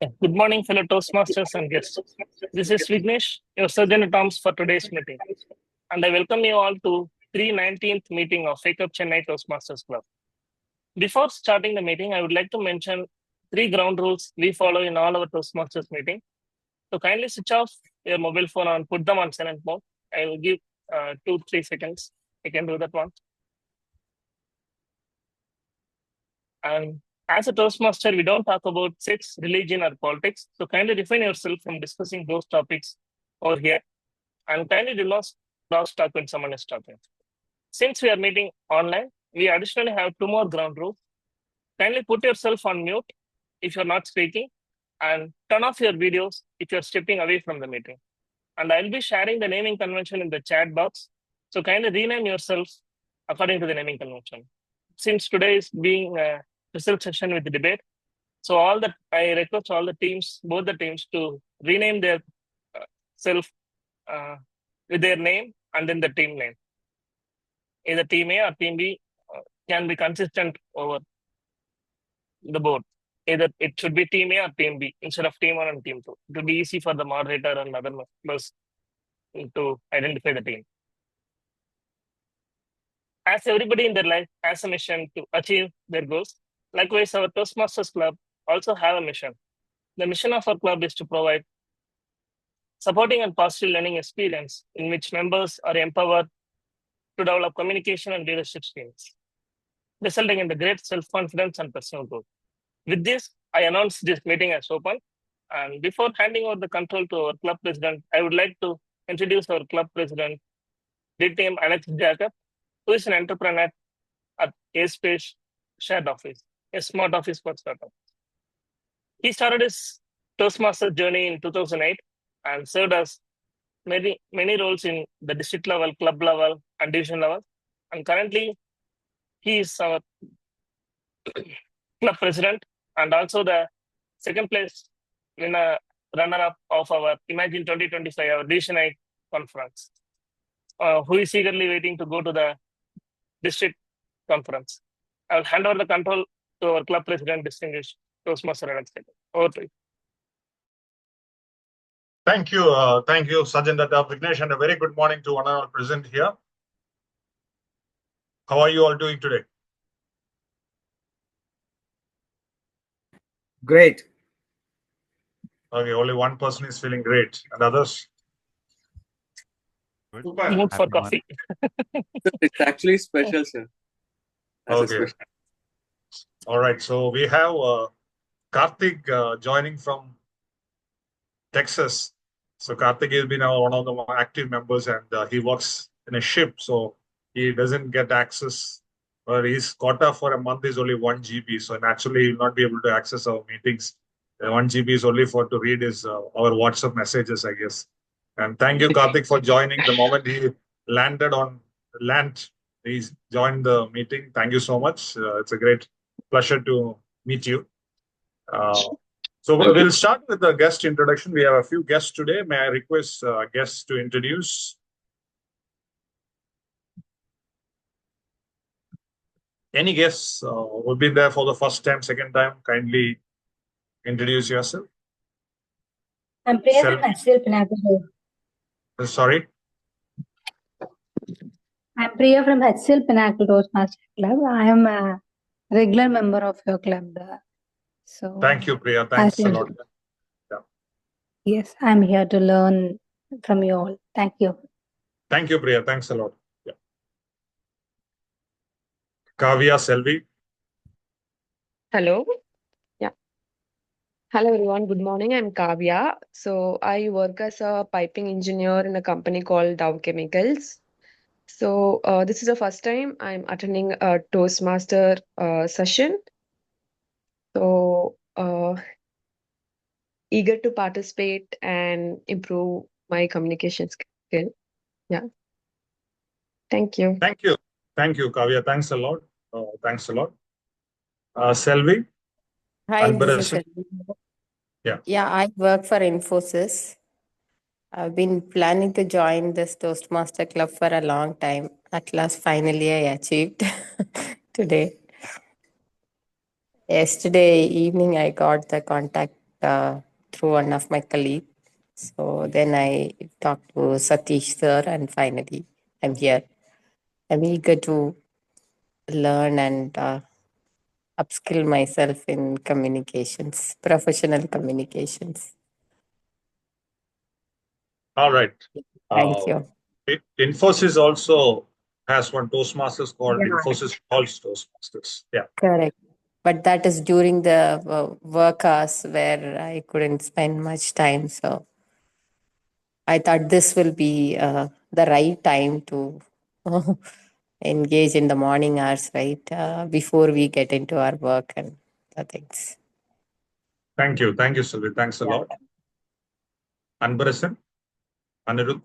Good morning, fellow Toastmasters and guests. This is Vignesh, your surgeon at arms for today's meeting. And I welcome you all to 319th meeting of Wake Up Chennai Toastmasters Club. Before starting the meeting, I would like to mention 3 ground rules we follow in all our Toastmasters meeting. So kindly switch off your mobile phone and put them on silent mode. I will give 2-3 seconds. You can do that one. And as a Toastmaster, we don't talk about sex, religion, or politics. So kindly refrain yourself from discussing those topics over here. And kindly do not cross talk when someone is talking. Since we are meeting online, we additionally have 2 more ground rules. Kindly put yourself on mute if you're not speaking, and turn off your videos if you're stepping away from the meeting. And I'll be sharing the naming convention in the chat box. So kindly rename yourself according to the naming convention. Since today is being a result session with the debate, so I request all the teams, both the teams, to rename their self with their name and then the team name. Either team A or team B can be consistent over the board. Either it should be team A or team B instead of team 1 and team 2. It will be easy for the moderator and other members to identify the team. As everybody in their life has a mission to achieve their goals, likewise, our Toastmasters Club also have a mission. The mission of our club is to provide supporting and positive learning experience in which members are empowered to develop communication and leadership skills, resulting in the great self-confidence and personal growth. With this, I announce this meeting as open. And before handing over the control to our club president, I would like to introduce our club president, DTM Alex Jacob, who is an entrepreneur at A-Space Shared Office, a smart office for startups. He started his Toastmaster journey in 2008 and served as many roles in the district level, club level, and division level. And currently, he is our club president and also the second place runner-up of our Imagine 2025, our Division 8 conference, who is eagerly waiting to go to the district conference. I will hand over the control to our club president, distinguished Toastmaster Alex Jacob. Over to you. Thank you, Sergeant at Vignesh, and a very good morning to one and all present here. How are you all doing today? Great. Okay, only one person is feeling great, and others? Mood for coffee. It's actually special, sir. Okay. All right, so we have Karthik joining from Texas. So Karthik has been one of the more active members, and he works in a ship, so he doesn't get access, or his quota for a month is only 1 GB. So naturally, he will not be able to access our meetings. 1 GB is only to read his our WhatsApp messages, I guess. And thank you, Karthik, for joining. The moment he landed on land, he's joined the meeting. Thank you so much. It's a great pleasure to meet you. So we'll start with the guest introduction. We have a few guests today. May I request guests to introduce? Any guests who've been there for the first time, second time? Kindly introduce yourself. I'm Priya from HCL Pinnacle. Sorry? I'm Priya from HCL Pinnacle Toastmaster Club. I am a regular member of your club. So thank you, Priya. Thanks a lot. Yeah. Yes, I'm here to learn from you all. Thank you. Thank you, Priya. Thanks a lot. Yeah. Kavya Selvi. Hello. Yeah. Hello, everyone. Good morning. I'm Kavya. So I work as a piping engineer in a company called Dow Chemicals. So this is the first time I'm attending a Toastmaster session. So eager to participate and improve my communication skill. Yeah. Thank you. Thank you. Thank you, Kavya. Thanks a lot. Thanks a lot. Selvi. Hi, this is Selvi. Yeah, I work for Infosys. I've been planning to join this Toastmaster Club for a long time. At last, finally, I achieved today. Yesterday evening, I got the contact through one of my colleagues. So then I talked to Satish sir, and finally I'm here. I'm eager to learn and upskill myself in communications, professional communications. All right. Thank you. Infosys also has one Toastmasters called Yeah. Infosys Calls Toastmasters. Yeah. Correct. But that is during the work hours where I couldn't spend much time. So I thought this will be the right time to engage in the morning hours, right? Before we get into our work and the things. Thank you. Thank you, Sylvie. Thanks a lot. Anbarasan, Anirudh.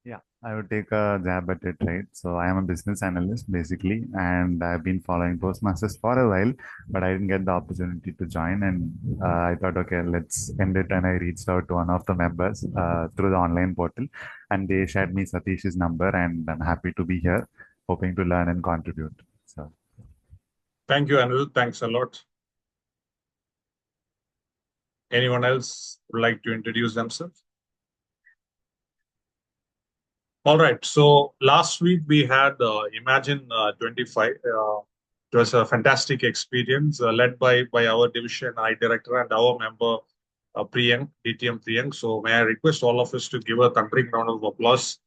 Yeah, I would take a jab at it, right? So I am a business analyst basically, and I've been following Toastmasters for a while, but I didn't get the opportunity to join. And I thought, okay, let's end it. And I reached out to one of the members through the online portal, and they shared me Satish's number, and I'm happy to be here, hoping to learn and contribute. So, Thank you, Anirudh. Thanks a lot. Anyone else would like to introduce themselves? All right. So last week we had Imagine 25. It was a fantastic experience led by our division I director and our member Priyank, DTM Priyank. So may I request all of us to give a thundering round of applause.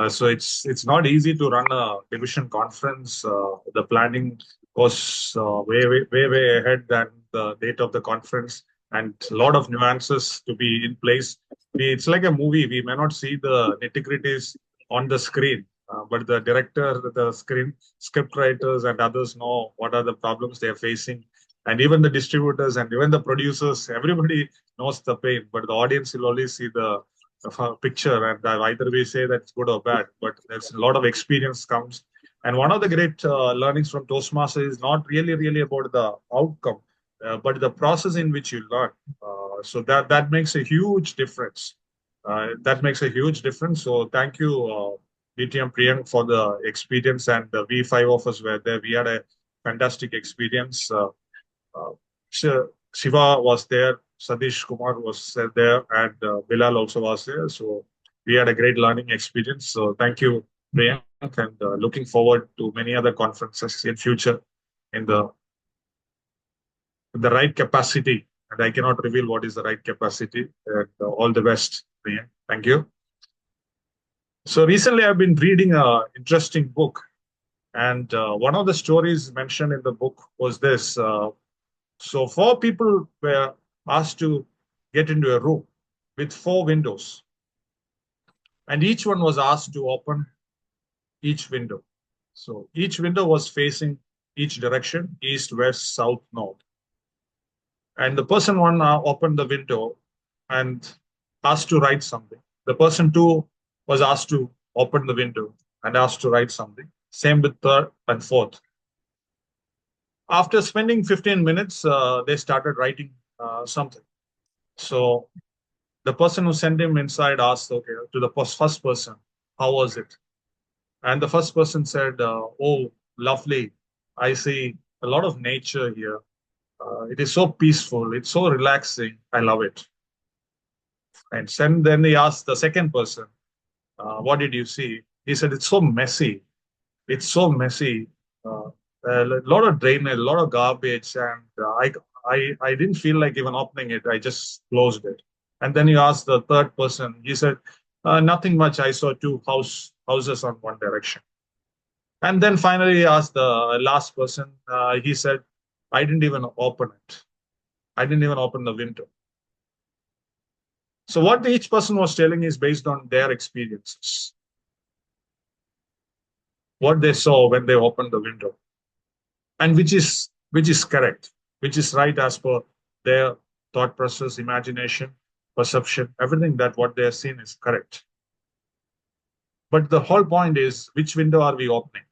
So it's not easy to run a division conference. The planning was way ahead than the date of the conference, and a lot of nuances to be in place. It's like a movie. We may not see the nitty-gritties on the screen, but the director, the script writers, and others know what are the problems they are facing, and even the distributors and even the producers. Everybody knows the pain, but the audience will only see the picture, and either we say that it's good or bad, but there's a lot of experience comes. And one of the great learnings from Toastmaster is not really about the outcome, but the process in which you learn. So that makes a huge difference. That makes a huge difference. So thank you, DTM Priyank, for the experience, and we five of us were there. We had a fantastic experience. Shiva was there, Satish Kumar was there, and Bilal also was there. So we had a great learning experience. So thank you, Priyank, and looking forward to many other conferences in future in the right capacity. And I cannot reveal what is the right capacity. And all the best, Priyank. Thank you. So recently I've been reading an interesting book, and one of the stories mentioned in the book was this. So 4 people were asked to get into a room with 4 windows, and each one was asked to open each window. So each window was facing each direction, east, west, south, north. And the person one opened the window and asked to write something. The person 2 was asked to open the window and asked to write something. Same with third and fourth. After spending 15 minutes, they started writing something. So the person who sent him inside asked, okay, to the first person, how was it? And the first person said, oh, lovely. I see a lot of nature here. It is so peaceful. It's so relaxing. I love it. And then he asked the second person, what did you see? He said, it's so messy. It's so messy. A lot of drainage, a lot of garbage. And I didn't feel like even opening it. I just closed it. And then he asked the third person. He said, nothing much. I saw 2 houses on one direction. And then finally he asked the last person. He said, I didn't even open it. I didn't even open the window. So what each person was telling is based on their experiences, what they saw when they opened the window, and which is correct, which is right as per their thought process, imagination, perception, everything that what they have seen is correct. But the whole point is, which window are we opening?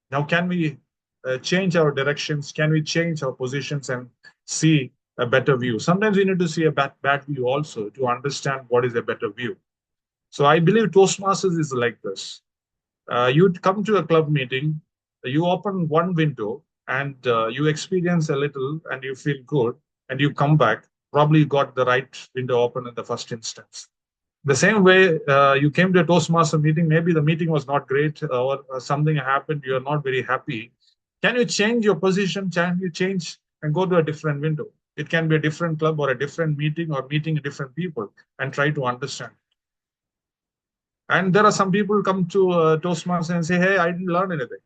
Now, can we change our directions? Can we change our positions and see a better view? Sometimes we need to see a bad view also to understand what is a better view. So I believe Toastmasters is like this. You'd come to a club meeting, you open one window, and you experience a little and you feel good, and you come back, probably you got the right window open in the first instance. The same way you came to a Toastmaster meeting, maybe the meeting was not great or something happened, you are not very happy. Can you change your position? Can you change and go to a different window? It can be a different club or a different meeting or meeting different people and try to understand. And there are some people come to Toastmasters and say, hey, I didn't learn anything.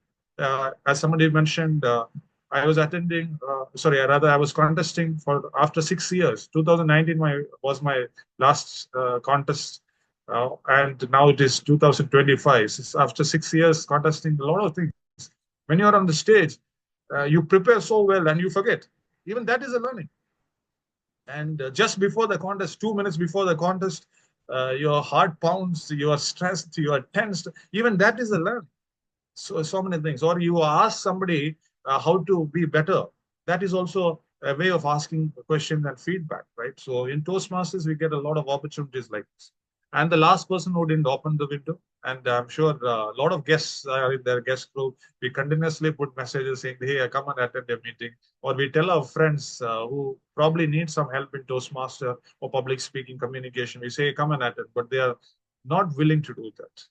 As somebody mentioned, I was attending, I was contesting for after 6 years. 2019 was my last contest. And now it is 2025. After 6 years contesting a lot of things. When you're on the stage, you prepare so well and you forget. Even that is a learning. And just before the contest, 2 minutes before the contest, your heart pounds, you are stressed, you are tensed. Even that is a learning. So many things. Or you ask somebody how to be better. That is also a way of asking questions and feedback, right? So in Toastmasters, we get a lot of opportunities like this. And the last person who didn't open the window, and I'm sure a lot of guests are in their guest group, we continuously put messages saying, hey, come and attend a meeting. Or we tell our friends who probably need some help in Toastmaster or public speaking communication, we say, come and attend, but they are not willing to do that.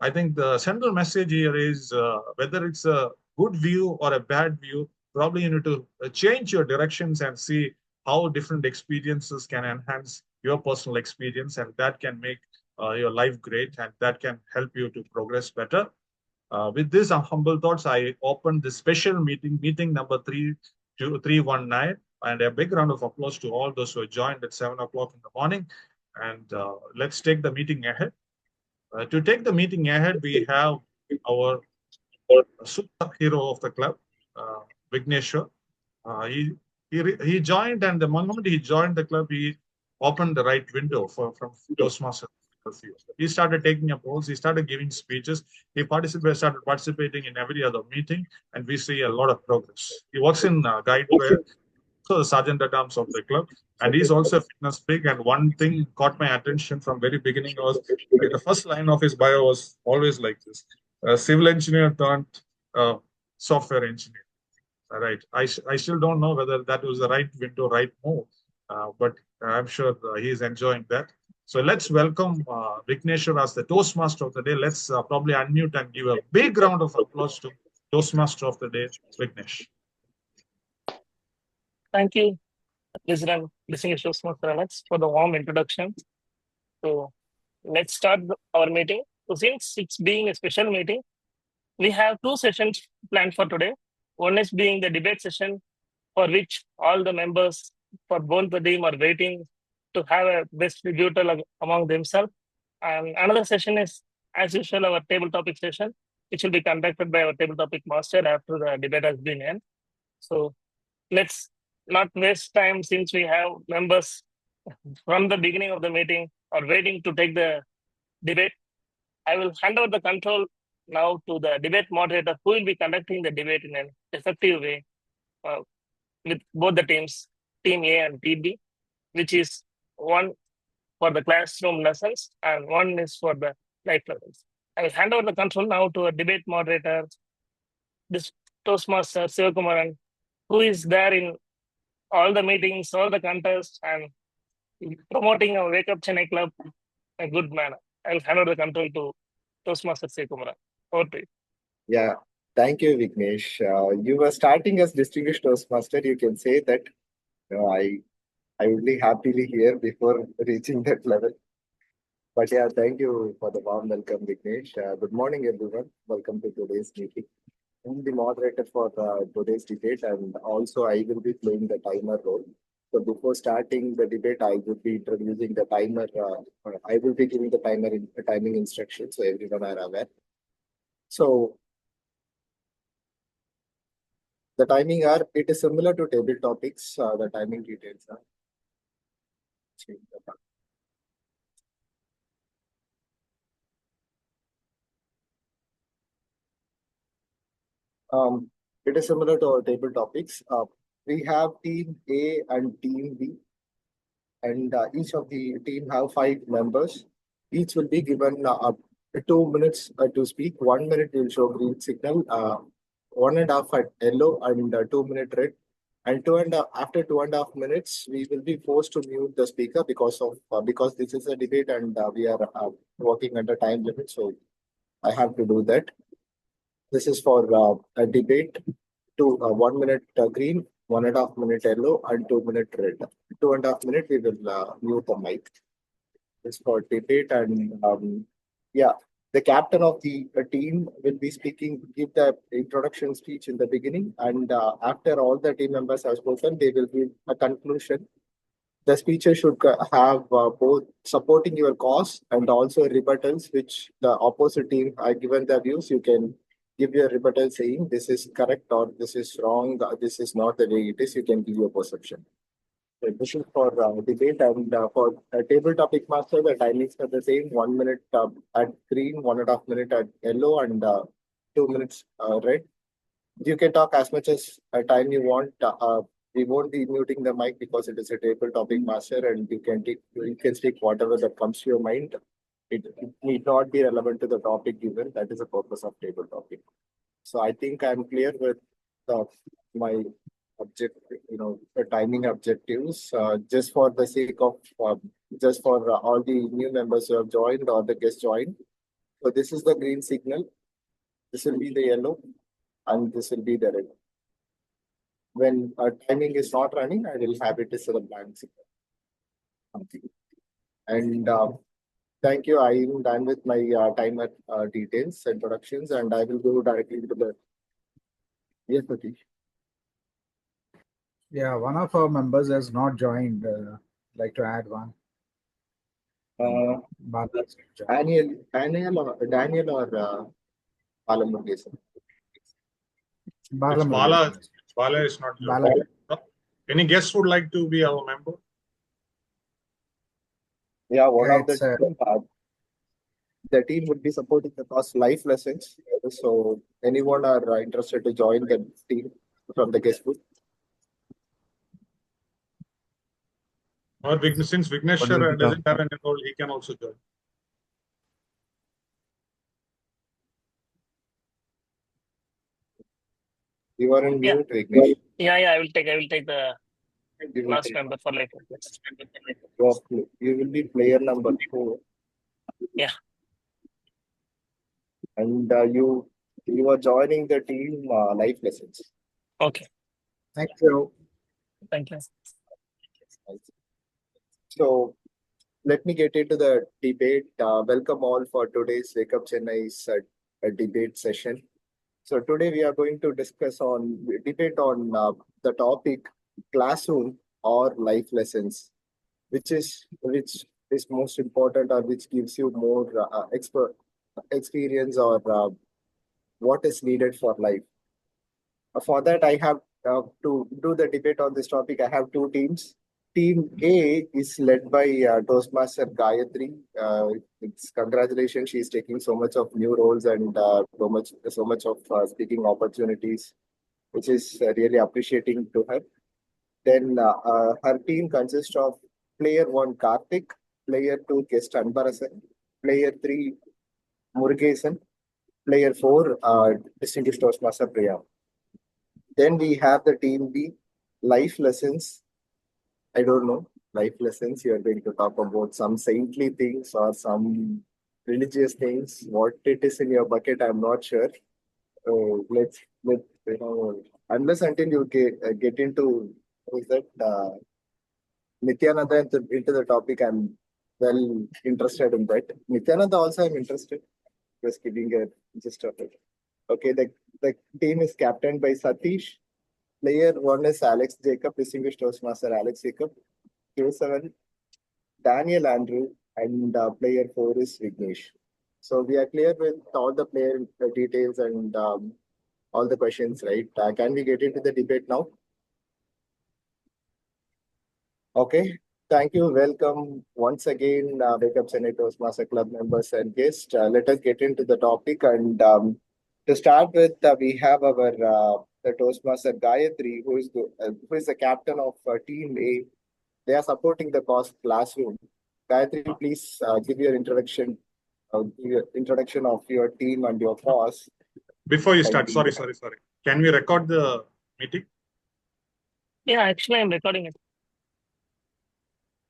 I think the central message here is whether it's a good view or a bad view, probably you need to change your directions and see how different experiences can enhance your personal experience, and that can make your life great, and that can help you to progress better. With these humble thoughts, I open this special meeting number 319, and a big round of applause to all those who joined at 7 o'clock in the morning. And let's take the meeting ahead. To take the meeting ahead, we have our superhero of the club, Vigneshwar. He joined, and the moment he joined the club, he opened the right window from Toastmasters. He started taking up roles. He started giving speeches. He started participating in every other meeting, and we see a lot of progress. He works in guideware, so the sergeant at arms of the club, and he's also a fitness freak. And one thing caught my attention from very beginning was like the first line of his bio was always like this: civil engineer turned software engineer. Right. I still don't know whether that was the right window, right move, but I'm sure he's enjoying that. So let's welcome Vigneshwar as the Toastmaster of the day. Let's probably unmute and give a big round of applause to Toastmaster of the day, Vignesh. Thank you, President Toastmaster Alex, for the warm introduction. So let's start our meeting. So since it's being a special meeting, we have 2 sessions planned for today. One is being the debate session, for which all the members for both the team are waiting to have a best rebuttal among themselves. And another session is, as usual, our table topic session, which will be conducted by our table topic master after the debate has been end. So let's not waste time, since we have members from the beginning of the meeting are waiting to take the debate. I will hand over the control now to the debate moderator, who will be conducting the debate in an effective way with both the teams, Team A and Team B, which is one for the classroom lessons and one is for the live lessons. I will hand over the control now to a debate moderator, this Toastmaster Sivakumaraman, who is there in all the meetings, all the contests, and promoting our Wake Up Chennai Club in a good manner. I will hand over the control to Toastmaster Sivakumaraman. Over to you. Yeah, thank you, Vignesh. You were starting as distinguished Toastmaster. You can say that I would be happily here before reaching that level. But yeah, thank you for the warm welcome, Vignesh. Good morning, everyone. Welcome to today's meeting. I'm the moderator for today's debate, and also I will be playing the timer role. So before starting the debate, I will be introducing the timer. I will be giving the timing instructions, so everyone are aware. So the timing it is similar to table topics. The timing details are. It is similar to our table topics. We have Team A and Team B, and each of the team have 5 members. Each will be given 2 minutes to speak. 1 minute will show green signal, 1.5 at yellow, and 2 minute red. And after 2.5 minutes, we will be forced to mute the speaker because this is a debate and we are working under time limit. So I have to do that. This is for a debate to 1 minute green, 1.5 minute yellow, and 2 minute red. 2.5 minutes, we will mute the mic. It's for debate and the captain of the team will be speaking, give the introduction speech in the beginning, and after all the team members have spoken, they will give a conclusion. The speeches should have both supporting your cause and also rebuttals, which the opposite team are given their views. You can give your rebuttal saying this is correct or this is wrong, this is not the way it is. You can give your perception. This is for debate and for table topic master, the timings are the same. 1 minute at green, 1.5 minute at yellow, and 2 minutes red. You can talk as much as time you want. We won't be muting the mic because it is a table topic master, and you can speak whatever that comes to your mind. It need not be relevant to the topic given. That is the purpose of table topic. So I think I'm clear with my the timing objectives. Just for the sake of just for all the new members who have joined or the guests joined. So this is the green signal. This will be the yellow, and this will be the red. When timing is not running, I will have it as a blank signal. Okay. And thank you. I am done with my timer details, introductions, and I will go directly to the. Yes, Satish. Yeah, one of our members has not joined. Like to add one. Daniel or Bala Murugesan? Bala is not joining. Any guests would like to be our member? Yeah, one of the team would be supporting the cause life lessons. So anyone are interested to join the team from the guest group? Or since Vigneshwar doesn't have any role, he can also join. You are in mute, Vignesh. Yeah, I will take the last member for life. You will be player number 4. Yeah. And you are joining the team life lessons. Okay. Thank you. Thank you. So let me get into the debate. Welcome all for today's Wake Up Chennai's debate session. So today we are going to debate on the topic classroom or life lessons, which is most important or which gives you more experience or what is needed for life. For that, I have to do the debate on this topic. I have 2 teams. Team A is led by Toastmaster Gayatri. Congratulations, she is taking so much of new roles and so much of speaking opportunities, which is really appreciating to her. Then her team consists of player 1 Karthik, player 2 Guest Anbarasan, player 3 Murugesan, player 4 Distinguished Toastmaster Priya. Then we have the team B, life lessons. I don't know, life lessons. You are going to talk about some saintly things or some religious things. What it is in your bucket, I'm not sure. Let's unless until you get into Nityananda into the topic, I'm well interested in that. Nityananda also I'm interested. Just giving a gist of it. Okay, the team is captained by Satish. Player 1 is Alex Jacob, Distinguished Toastmaster Alex Jacob. Q7, Daniel Andrew, and player 4 is Vignesh. So we are clear with all the player details and all the questions, right? Can we get into the debate now? Okay. Thank you. Welcome once again, Wake Up Chennai Toastmaster Club members and guests. Let us get into the topic. And to start with, we have our the Toastmaster Gayatri, who is the captain of Team A. They are supporting the cause classroom. Gayatri, please give your introduction of your team and your cause. Before you start, sorry. Can we record the meeting? Yeah, actually, I'm recording it.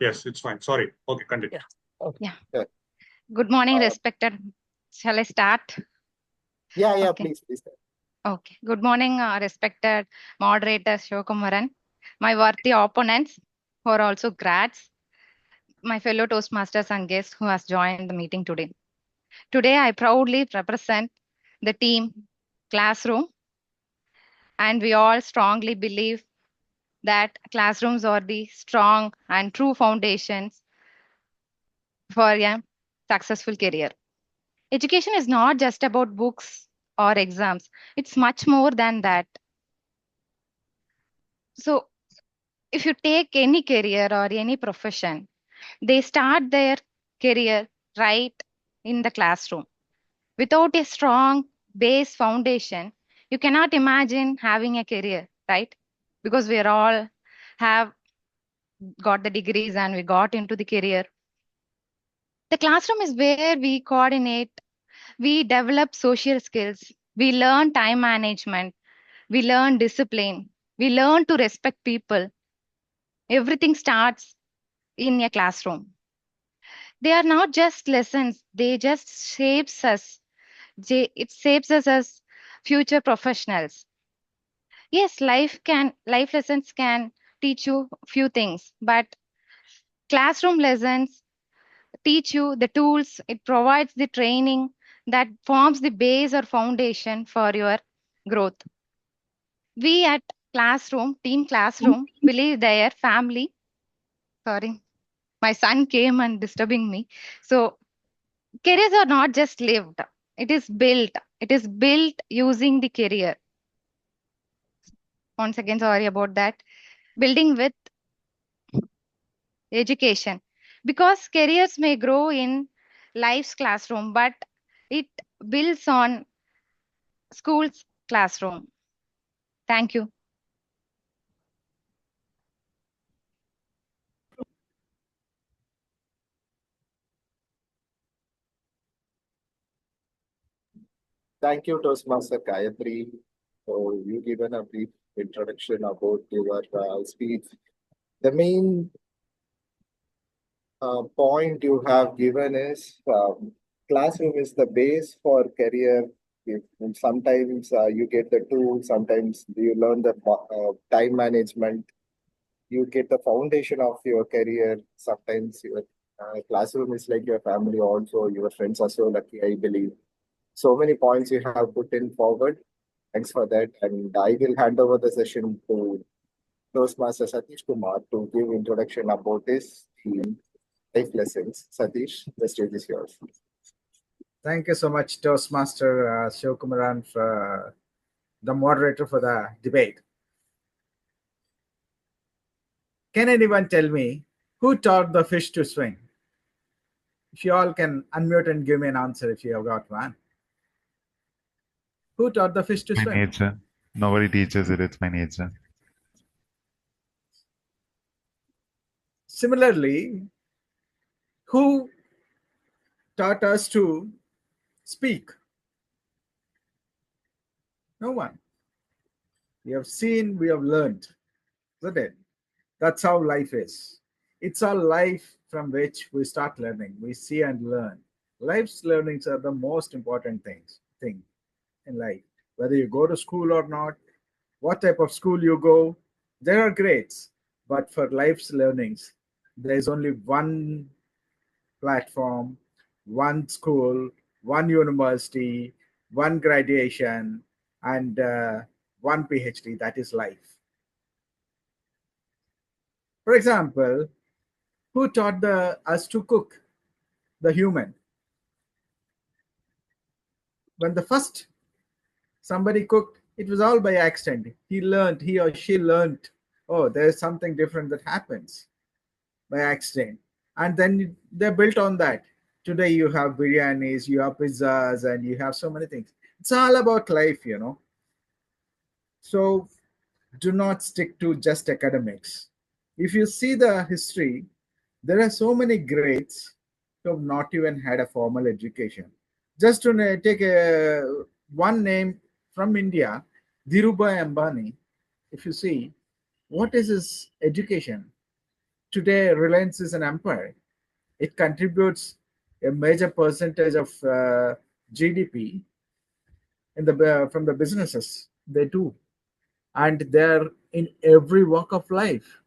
Yes, it's fine. Sorry. Okay, continue. Yeah. Okay. Yeah. Good morning, respected. Shall I start? Yeah, Okay. please. Okay. Good morning, respected moderator Sivakumaraman, my worthy opponents who are also grads, my fellow Toastmasters and guests who has joined the meeting today. Today, I proudly represent the team Classroom, and we all strongly believe that classrooms are the strong and true foundations for a successful career. Education is not just about books or exams. It's much more than that. So if you take any career or any profession, they start their career right in the classroom. Without a strong base foundation, you cannot imagine having a career, right? Because we are all have got the degrees and we got into the career. The classroom is where we coordinate, we develop social skills, we learn time management, we learn discipline, we learn to respect people. Everything starts in a classroom. They are not just lessons, they just shapes us. It shapes us as future professionals. Yes, life lessons can teach you few things, but classroom lessons teach you the tools, it provides the training that forms the base or foundation for your growth. We at Team Classroom, believe their family. Sorry, my son came and disturbing me. So, careers are not just lived, it is built. It is built using the career. Once again, sorry about that. Building with education. Because careers may grow in life's classroom, but it builds on school's classroom. Thank you. Thank you, Toastmaster Gayatri. So you given a brief introduction about your speech. The main point you have given is classroom is the base for career. Sometimes you get the tools, sometimes you learn the time management. You get the foundation of your career. Sometimes your classroom is like your family also. Your friends are so lucky, I believe. So many points you have put in forward. Thanks for that. And I will hand over the session to Toastmaster Satish Kumar to give introduction about his theme, life lessons. Satish, the stage is yours. Thank you so much, Toastmaster Sivakumaraman, for the moderator for the debate. Can anyone tell me who taught the fish to swim? If you all can unmute and give me an answer if you have got one. Who taught the fish to swim? My nature. Nobody teaches it. It's my nature. Similarly, who taught us to speak? No one. We have seen, we have learned, isn't it? That's how life is. It's our life from which we start learning. We see and learn. Life's learnings are the most important thing in life. Whether you go to school or not, what type of school you go, there are grades. But for life's learnings, there is only one platform, one school, one university, one graduation, and one PhD. That is life. For example, who taught us to cook? The human. When the first somebody cooked, it was all by accident. He or she learned, oh, there's something different that happens by accident. And then they built on that. Today you have biryanis, you have pizzas, and you have so many things. It's all about life, you know. So do not stick to just academics. If you see the history, there are so many greats who have not even had a formal education. Just to take one name from India, Dhirubhai Ambani, if you see, What is his education? Today, Reliance is an empire. It contributes a major percentage of GDP from the businesses they do, and they're in every walk of life.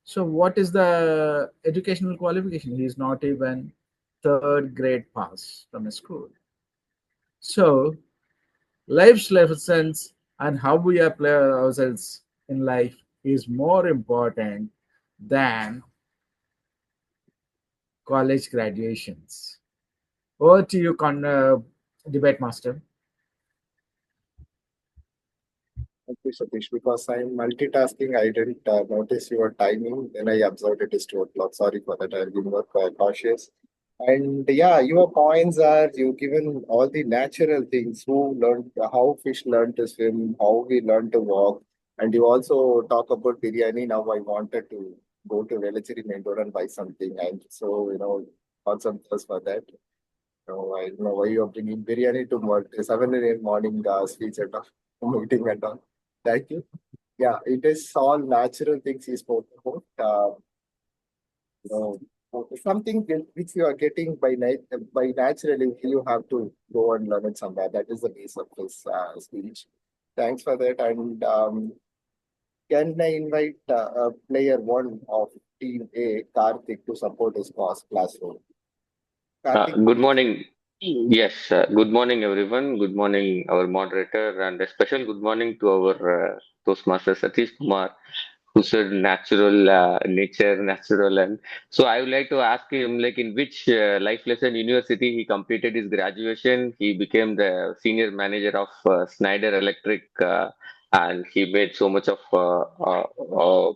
So, what is the educational qualification? He is not even third grade pass from a school. So, life's lessons and how we apply ourselves in life is more important than college graduations. Over to you, debate master. Thank you, Satish. Because I'm multitasking, I didn't notice your timing. Then I observed it is 2 o'clock. Sorry for that. I've been more cautious. And yeah, your points are you given all the natural things, who learned, how fish learn to swim, how we learn to walk. And you also talk about biryani. Now I wanted to go to Velachery main road and buy something. And so, got some thirst for that. So I don't know why you're bringing biryani to 7 a.m. morning speech and meeting and all. Thank you. Yeah, it is all natural things he spoke about. You something which you are getting by naturally, you have to go and learn it somewhere. That is the base of this speech. Thanks for that. And can I invite player one of Team A, Karthik, to support his classroom? Karthik, Good morning. Yes, good morning, everyone. Good morning, our moderator, and a special good morning to our Toastmaster Satish Kumar, who said natural nature, natural. And so I would like to ask him, like, in which life lesson university he completed his graduation. He became the senior manager of Schneider Electric, and he made so much of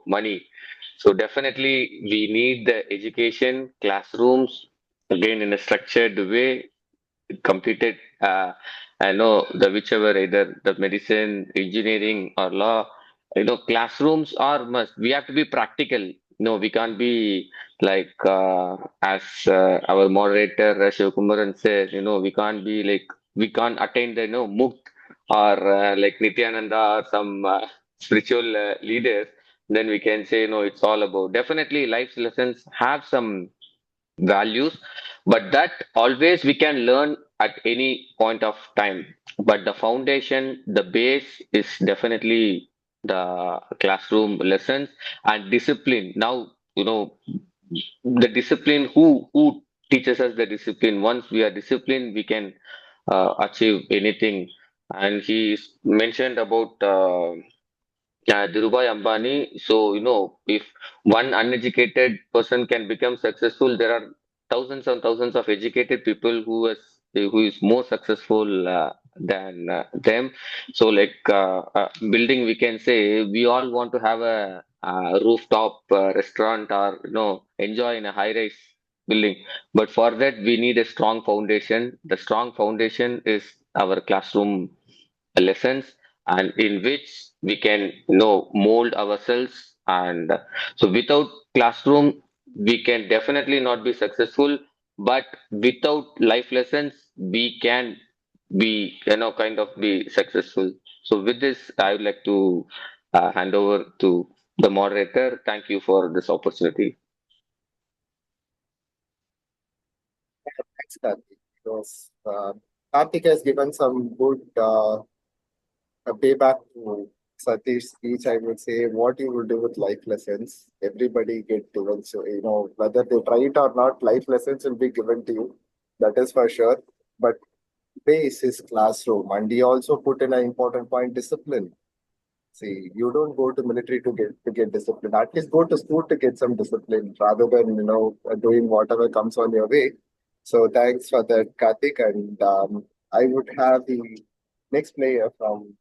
money. So definitely, we need the education, classrooms, again in a structured way, completed. I know the whichever either the medicine, engineering, or law. Classrooms are must. We have to be practical. No, we can't be like as our moderator Sivakumaran says. We can't be like we can't attain the Mukt or like Nityananda or some spiritual leaders. Then we can say no. It's all about definitely life's lessons have some values, but that always we can learn at any point of time. But the foundation, the base is definitely the classroom lessons and discipline. Now, the discipline, who teaches us the discipline? Once we are disciplined, we can achieve anything. And he mentioned about Dhirubhai Ambani. So, if one uneducated person can become successful, there are thousands and thousands of educated people who is more successful than them. So, like building, we can say we all want to have a rooftop restaurant or enjoy in a high-rise building. But for that, we need a strong foundation. The strong foundation is our classroom lessons, and in which we can mold ourselves. And so without classroom we can definitely not be successful, but without life lessons we can be kind of be successful. So with this I would like to hand over to the moderator. Thank you for this opportunity. Thanks, Karthik. Because Karthik has given some good payback to Satish's speech. I would say what you will do with life lessons. Everybody get given, so whether they try it or not, life lessons will be given to you. That is for sure. But base is classroom, and he also put in an important point: discipline. See, you don't go to military to get discipline. At least go to school to get some discipline, rather than doing whatever comes on your way. So thanks for that, Karthik. And I would have the next player from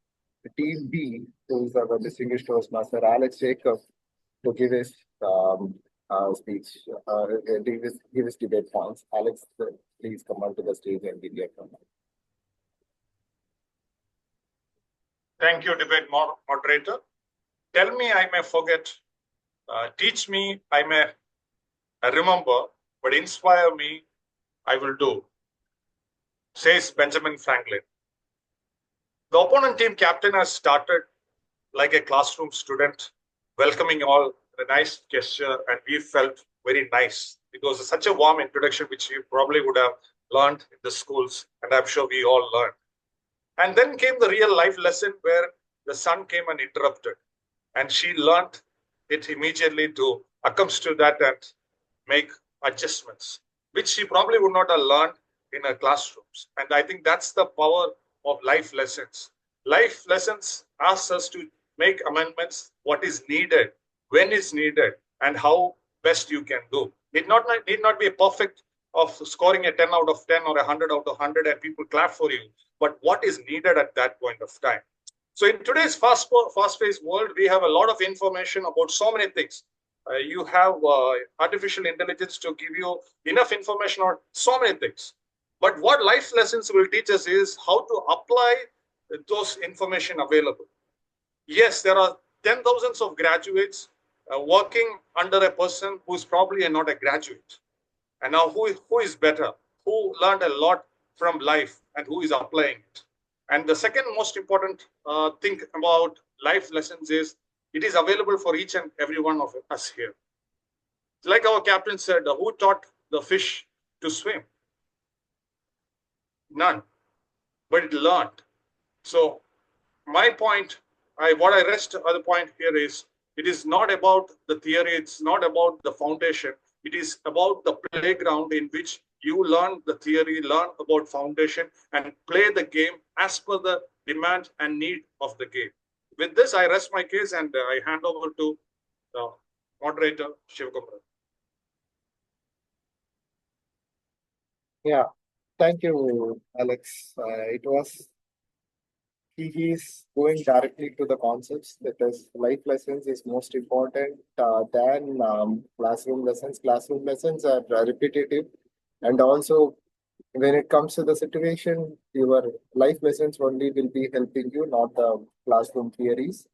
Team B, who is our distinguished Toastmaster, Alex Jacob, to give his speech, give his debate points. Alex, please come onto the stage and give your comment. Thank you, debate moderator. Tell me I may forget. Teach me I may remember, but inspire me I will do, says Benjamin Franklin. The opponent team captain has started like a classroom student welcoming all with a nice gesture, and we felt very nice. It was such a warm introduction, which you probably would have learned in the schools, and I'm sure we all learned. And then came the real life lesson where the son came and interrupted, and she learned it immediately to accustom to that and make adjustments, which she probably would not have learned in her classrooms. And I think that's the power of life lessons. Life lessons ask us to make amendments, what is needed, when is needed, and how best you can do. It need not be a perfect of scoring a 10 out of 10 or 100 out of 100 and people clap for you, but what is needed at that point of time. So in today's fast-paced world, we have a lot of information about so many things. You have artificial intelligence to give you enough information on so many things. But what life lessons will teach us is how to apply those information available. Yes, there are 10,000s of graduates working under a person who is probably not a graduate. And now who is better? Who learned a lot from life and who is applying it? And the second most important thing about life lessons is it is available for each and every one of us here. Like our captain said, who taught the fish to swim? None, but it learned. So my point, what I rest on the point here is, it is not about the theory, it's not about the foundation, it is about the playground in which you learn the theory, learn about foundation, and play the game as per the demand and need of the game. With this, I rest my case and I hand over to the moderator, Sivakumaraman. Yeah, thank you, Alex. He is going directly to the concepts. That is, life lessons is most important than classroom lessons. Classroom lessons are repetitive, and also when it comes to the situation, your life lessons only will be helping you, not the classroom theories.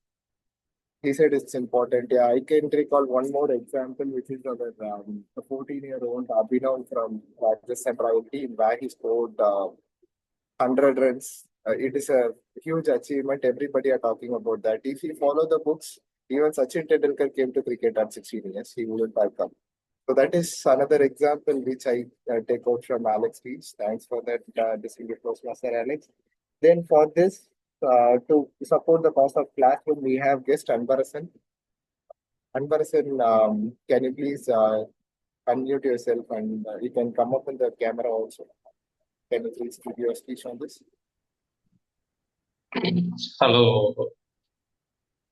He said it's important. Yeah, I can recall one more example, which is our 14-year-old Abhinav from Rajasthan Royal team, where he scored 100 runs. It is a huge achievement. Everybody are talking about that. If you follow the books, even Sachin Tendulkar came to cricket at 16 years. He wouldn't have come. So that is another example which I take out from Alex's speech. Thanks for that, distinguished Toastmaster Alex. Then for this, to support the cause of classroom, we have guest Anbarasan. Anbarasan, can you please unmute yourself and you can come up in the camera also. Can you please give your speech on this? Hello.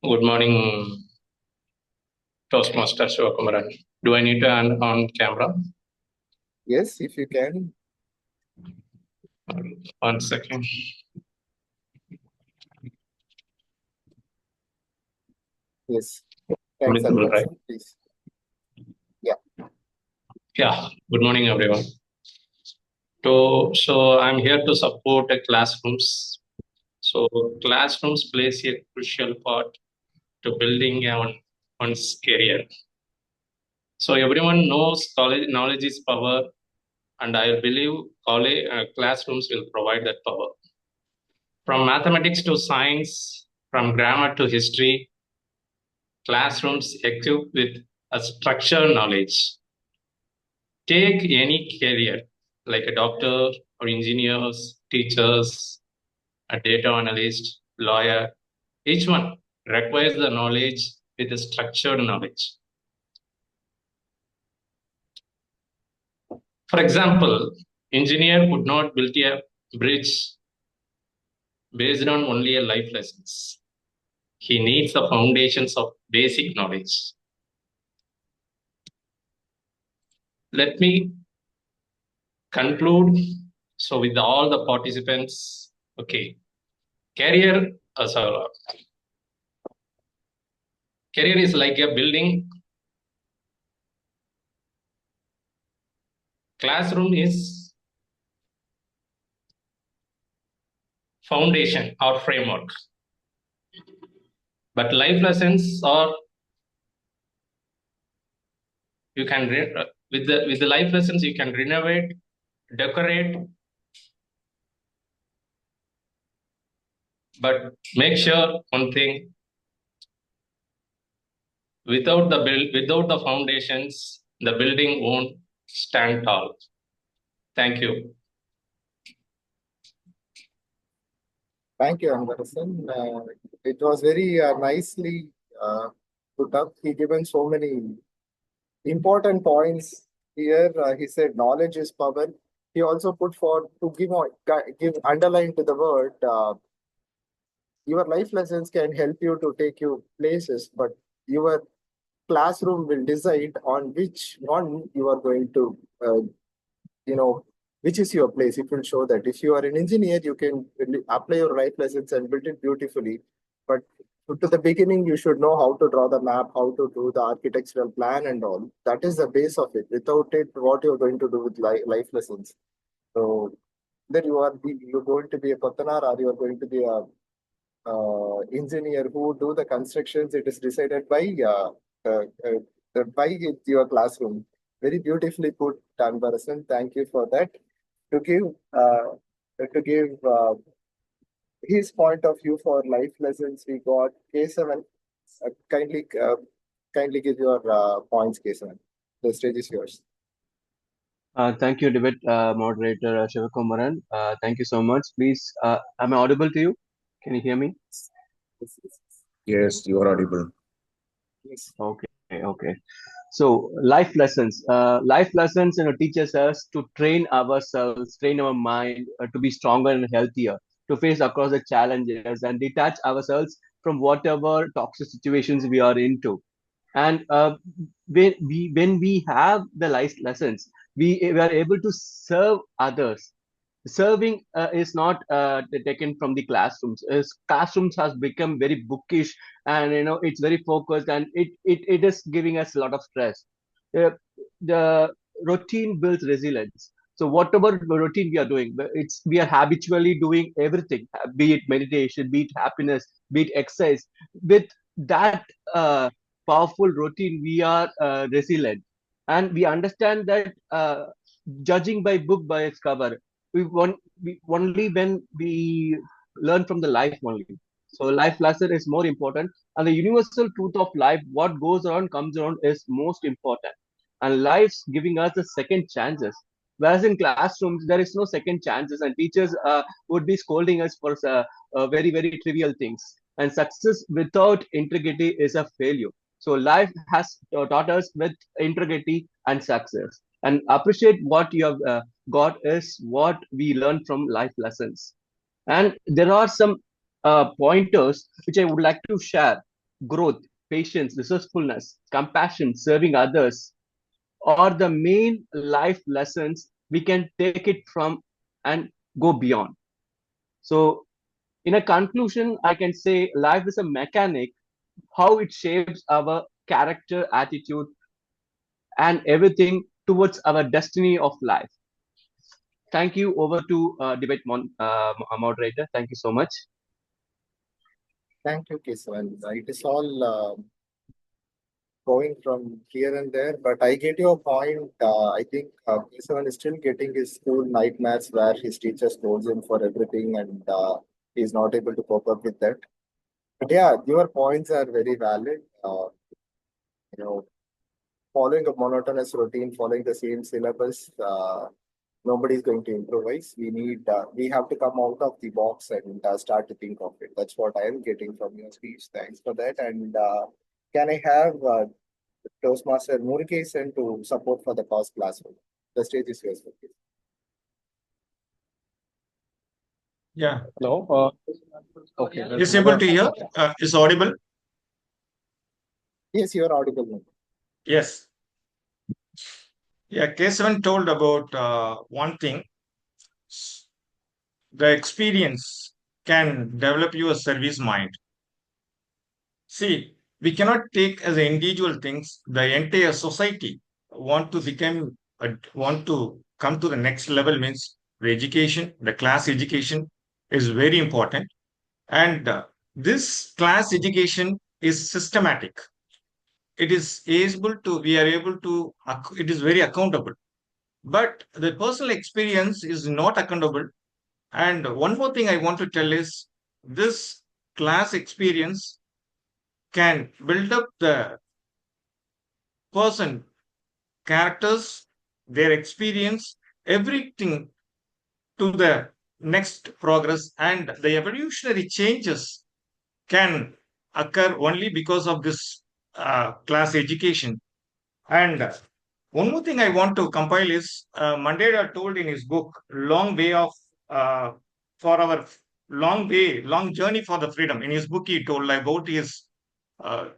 Good morning, Toastmaster Sivakumaraman. Do I need to turn on camera? Yes, if you can. 1 second. Yes. Thanks, Right. please. Yeah. Yeah. Good morning, everyone. So I'm here to support classrooms. So classrooms plays a crucial part to building one's career. So everyone knows knowledge is power, and I believe classrooms will provide that power. From mathematics to science, from grammar to history, classrooms equipped with a structured knowledge. Take any career, like a doctor or engineers, teachers, a data analyst, lawyer. Each one requires the knowledge with a structured knowledge. For example, engineer would not build a bridge based on only a life lessons. He needs the foundations of basic knowledge. Let me conclude. So with all the participants, okay, career is like a building. Classroom is foundation or framework. But life lessons are, you can with the life lessons you can renovate, decorate, but make sure one thing, Without the foundations, the building won't stand tall. Thank you. Thank you, Ambarasan. It was very nicely put up. He given so many important points here. He said knowledge is power. He also put for to give underline to the word. Your life lessons can help you to take you places, but your classroom will decide on which one you are going to, you know, which is your place. It will show that if you are an engineer, you can really apply your life lessons and build it beautifully. But to the beginning, you should know how to draw the map, how to do the architectural plan and all. That is the base of it. Without it, what you're going to do with life lessons. So then you're going to be a Kottanar or you're going to be a engineer who do the constructions. It is decided by your classroom. Very beautifully put, Tanbarasan. Thank you for that. To give his point of view for life lessons, we got K7. Kindly give your points, K7. The stage is yours. Thank you, Debate Moderator Sivakumaraman. Thank you so much. Please, am I audible to you? Can you hear me? Yes, you are audible. Yes. Okay. So life lessons, teaches us to train ourselves, train our mind to be stronger and healthier, to face across the challenges and detach ourselves from whatever toxic situations we are into. And when we have the life lessons, we are able to serve others. Serving is not taken from the classrooms. Classrooms has become very bookish, and it's very focused, and it is giving us a lot of stress. The routine builds resilience. So whatever routine we are doing, we are habitually doing everything, be it meditation, be it happiness, be it exercise. With that powerful routine, we are resilient, and we understand that judging by book by its cover, we only when we learn from the life only. So life lesson is more important, and the universal truth of life, what goes around comes around, is most important. And life's giving us the second chances. Whereas in classrooms, there is no second chances, and teachers would be scolding us for very, very trivial things. And success without integrity is a failure. So life has taught us with integrity and success. And appreciate what you have got is what we learn from life lessons. And there are some pointers which I would like to share: growth, patience, resourcefulness, compassion, serving others are the main life lessons we can take it from and go beyond. So, in a conclusion, I can say life is a mechanic, how it shapes our character, attitude, and everything towards our destiny of life. Thank you. Over to debate moderator. Thank you so much. Thank you, Kesavan. It is all going from here and there, but I get your point. I think Kesavan is still getting his school nightmares where his teacher scolds him for everything and he's not able to cope up with that. But yeah, your points are very valid. You know, following a monotonous routine, following the same syllabus, nobody's going to improvise. We have to come out of the box and start to think of it. That's what I am getting from your speech. Thanks for that. And can I have Toastmaster Murugesan to support for the cause classroom? The stage is yours. Yeah. Hello. Okay. Is able to hear? Is audible? Yes, you are audible now. Yes. Yeah, Kesavan told about one thing. The experience can develop you a service mind. See, we cannot take as individual things. The entire society want to come to the next level means the education, the class education is very important, and this class education is systematic. It is able to we are able to it is very accountable, but the personal experience is not accountable. And one more thing I want to tell is this class experience can build up the person characters, their experience, everything to the next progress, and the evolutionary changes can occur only because of this class education. And one more thing I want to compile is Mandela told in his book, Long Way of for our long journey for the freedom. In his book, he told about his uh,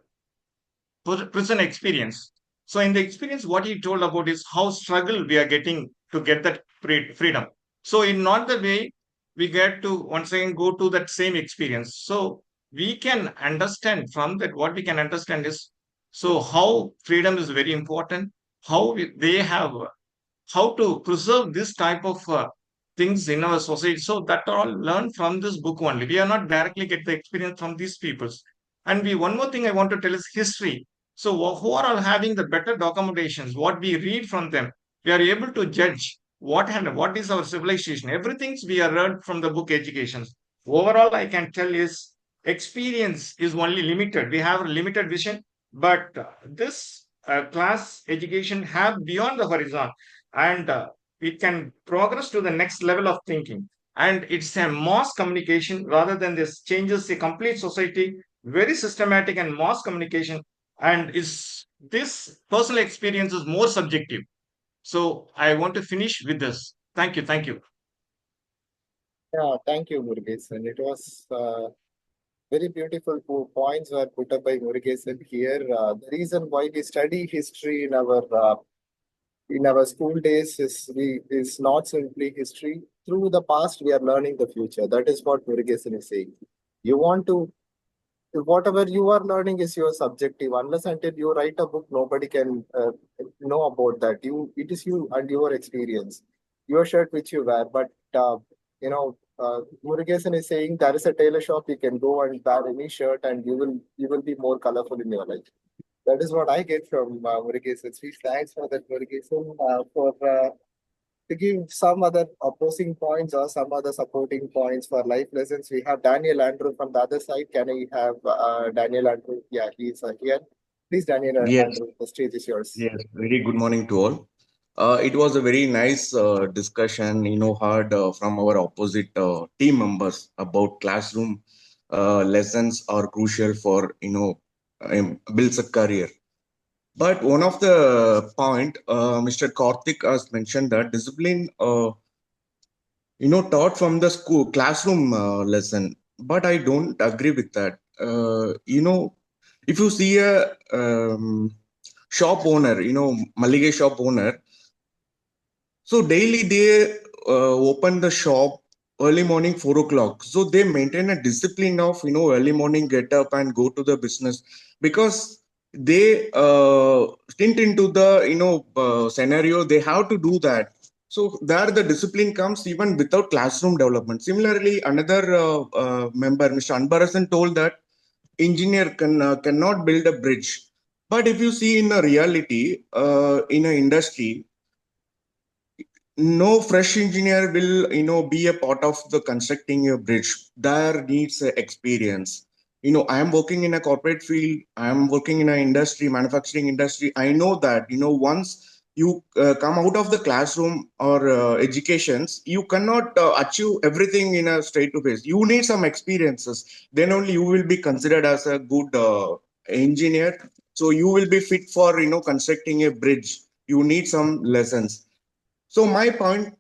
prison experience. So in the experience, what he told about is how struggle we are getting to get that freedom. So in not the way we get to once again go to that same experience. So we can understand from that what we can understand is so how freedom is very important, how they have how to preserve this type of things in our society. So that all learned from this book only. We are not directly get the experience from these peoples. And we one more thing I want to tell is history. So who are all having the better documentations? What we read from them, we are able to judge what is our civilization. Everything we are learned from the book educations. Overall, I can tell is experience is only limited. We have a limited vision, but this class education have beyond the horizon, and it can progress to the next level of thinking. And it's a mass communication rather than this changes the complete society, very systematic and mass communication. And is this personal experience is more subjective. So I want to finish with this. Thank you. Thank you. Yeah, thank you, Murugesan. It was very beautiful points were put up by Murugesan here. The reason why we study history in our school days is not simply history. Through the past, we are learning the future. That is what Murugesan is saying. You want to, whatever you are learning is your subjective. Unless until you write a book, nobody can know about that. It is you and your experience, your shirt which you wear. But Murugesan is saying there is a tailor shop. You can go and wear any shirt, and you will be more colorful in your life. That is what I get from Murugesan. Thanks for that, Murugesan, to give some other opposing points or some other supporting points for life lessons. We have Daniel Andrew from the other side. Can I have Daniel Andrew? Yeah, he's here. Please, Daniel Yes, Andrew, the stage is yours. yes. Very good morning to all. It was a very nice discussion, heard from our opposite team members about classroom lessons are crucial for, builds a career. But one of the point, Mr. Karthik has mentioned that discipline, taught from the school classroom lesson. But I don't agree with that. If you see a shop owner, Malige shop owner, so daily they open the shop early morning 4 o'clock. So they maintain a discipline of early morning get up and go to the business because they stint into the scenario. They have to do that. So there the discipline comes even without classroom development. Similarly, another member, Mr. Anbarasan, told that engineer cannot build a bridge. But if you see in a reality, in an industry, no fresh engineer will be a part of the constructing a bridge. There needs experience. I am working in a corporate field, I am working in an industry, manufacturing industry. I know that once you come out of the classroom or educations, you cannot achieve everything in a straight to face. You need some experiences, then only you will be considered as a good engineer. So you will be fit for constructing a bridge. You need some lessons. So my point,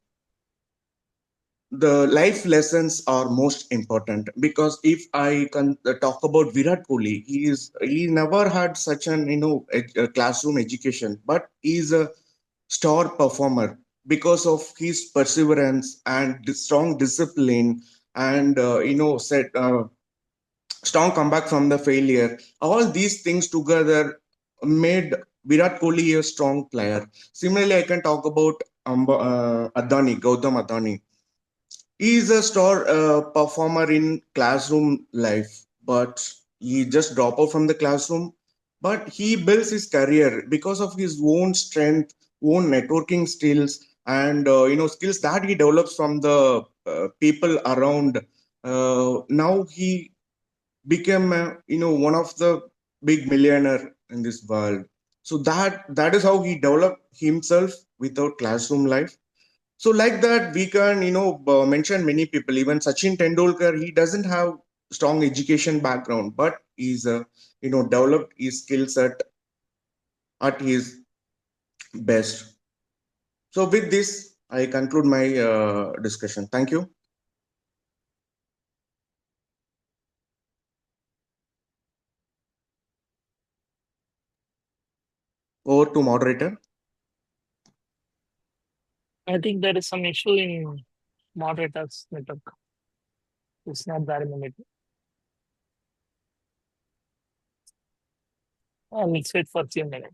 the life lessons are most important because if I can talk about Virat Kohli, he never had such an a classroom education, but he's a star performer because of his perseverance and strong discipline and set strong comeback from the failure. All these things together made Virat Kohli a strong player. Similarly, I can talk about Adani, Gautam Adani. He is a star performer in classroom life, but he just drop out from the classroom. But he builds his career because of his own strength, own networking skills, and skills that he develops from the people around. Now he became one of the big millionaire in this world. So that is how he developed himself without classroom life. So like that, we can, mention many people. Even Sachin Tendulkar, he doesn't have strong education background, but he's, developed his skill set at his best. So with this, I conclude my discussion. Thank you. Over to moderator. I think there is some issue in moderator's network. It's not there in the meeting. Let's wait for a few minutes.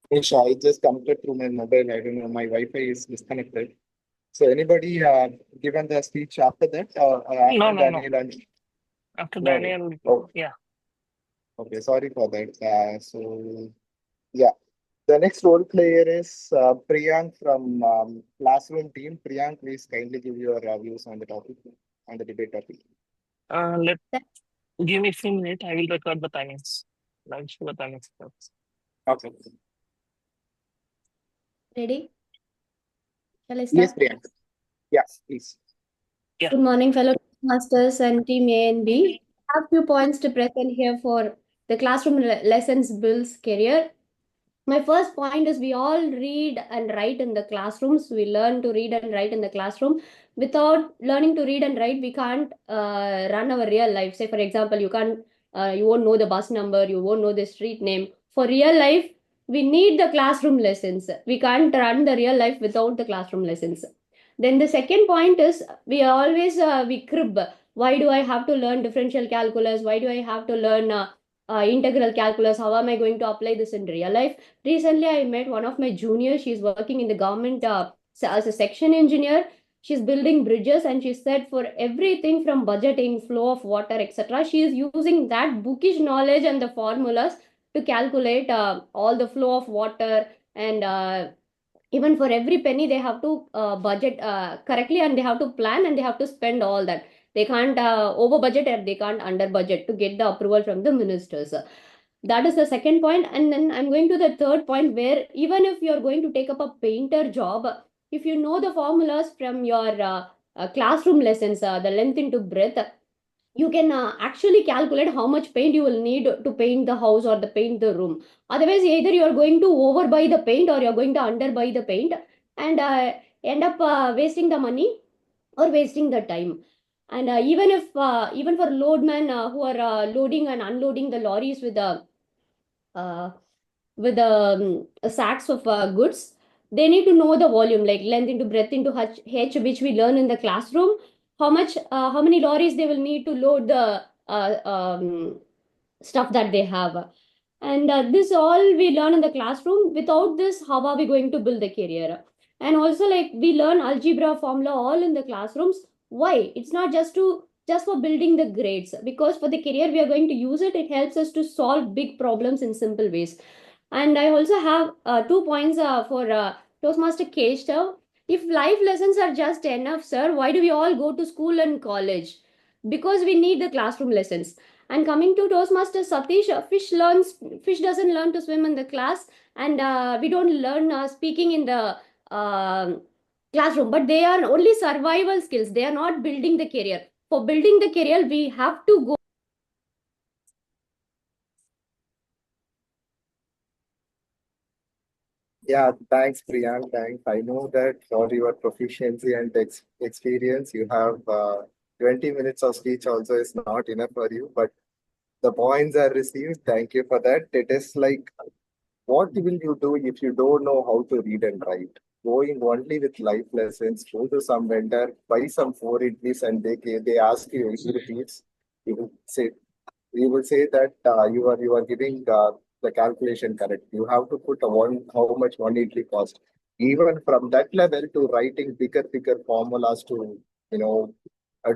Isha, I just connected through my mobile. I don't know, my Wi-Fi is disconnected. So anybody given the speech after that? No. Daniel and After no. Daniel, Oh, yeah. okay. Sorry for that. So yeah, the next role player is Priyank from classroom team. Priyank, please kindly give your views on the topic, on the debate topic. Give me a few minutes. I will record the timings. I'll show the timings first. Okay. Ready? Shall I start? Yes, Priyank. Yes, please. Yeah. Good morning, fellow masters and team A and B. I have few points to present here for the classroom lessons builds career. My first point is we all read and write in the classrooms. We learn to read and write in the classroom. Without learning to read and write, we can't run our real life. Say, for example, you won't know the bus number, you won't know the street name. For real life, we need the classroom lessons. We can't run the real life without the classroom lessons. Then the second point is we always we crib. Why do I have to learn differential calculus? Why do I have to learn integral calculus? How am I going to apply this in real life? Recently, I met one of my juniors. She's working in the government as a section engineer. She's building bridges, and she said for everything from budgeting, flow of water, etc., she is using that bookish knowledge and the formulas to calculate all the flow of water, and even for every penny they have to budget correctly, and they have to plan, and they have to spend all that. They can't over budget, and they can't under budget to get the approval from the ministers. That is the second point. And then I'm going to the third point, where even if you're going to take up a painter job, if you know the formulas from your classroom lessons, the length into breadth, you can actually calculate how much paint you will need to paint the house or the paint the room. Otherwise, either you are going to overbuy the paint or you're going to underbuy the paint, and end up wasting the money or wasting the time. And even for loadmen who are loading and unloading the lorries uh, with the sacks of goods, they need to know the volume, like length into breadth into h, which we learn in the classroom. How many lorries they will need to load the stuff that they have. And this all we learn in the classroom. Without this, how are we going to build the career? And also, like, we learn algebra formula all in the classrooms. Why? It's not just for building the grades, because for the career we are going to use it. It helps us to solve big problems in simple ways. And I also have 2 points for Toastmaster Kesh. If life lessons are just enough, sir, why do we all go to school and college? Because we need the classroom lessons. And coming to Toastmaster Satish, fish doesn't learn to swim in the class, and we don't learn speaking in the classroom. But they are only survival skills. They are not building the career. For building the career, we have to go. Yeah, thanks, Priyan. Thanks. I know that for your proficiency and experience, you have 20 minutes of speech also is not enough for you, but the points are received. Thank you for that. It is like, what will you do if you don't know how to read and write? Going only with life lessons, go to some vendor, buy some 4 idlis, and they ask you 80 rupees. You will say that you are giving the calculation correct. You have to put a one how much one idli cost. Even from that level to writing bigger formulas to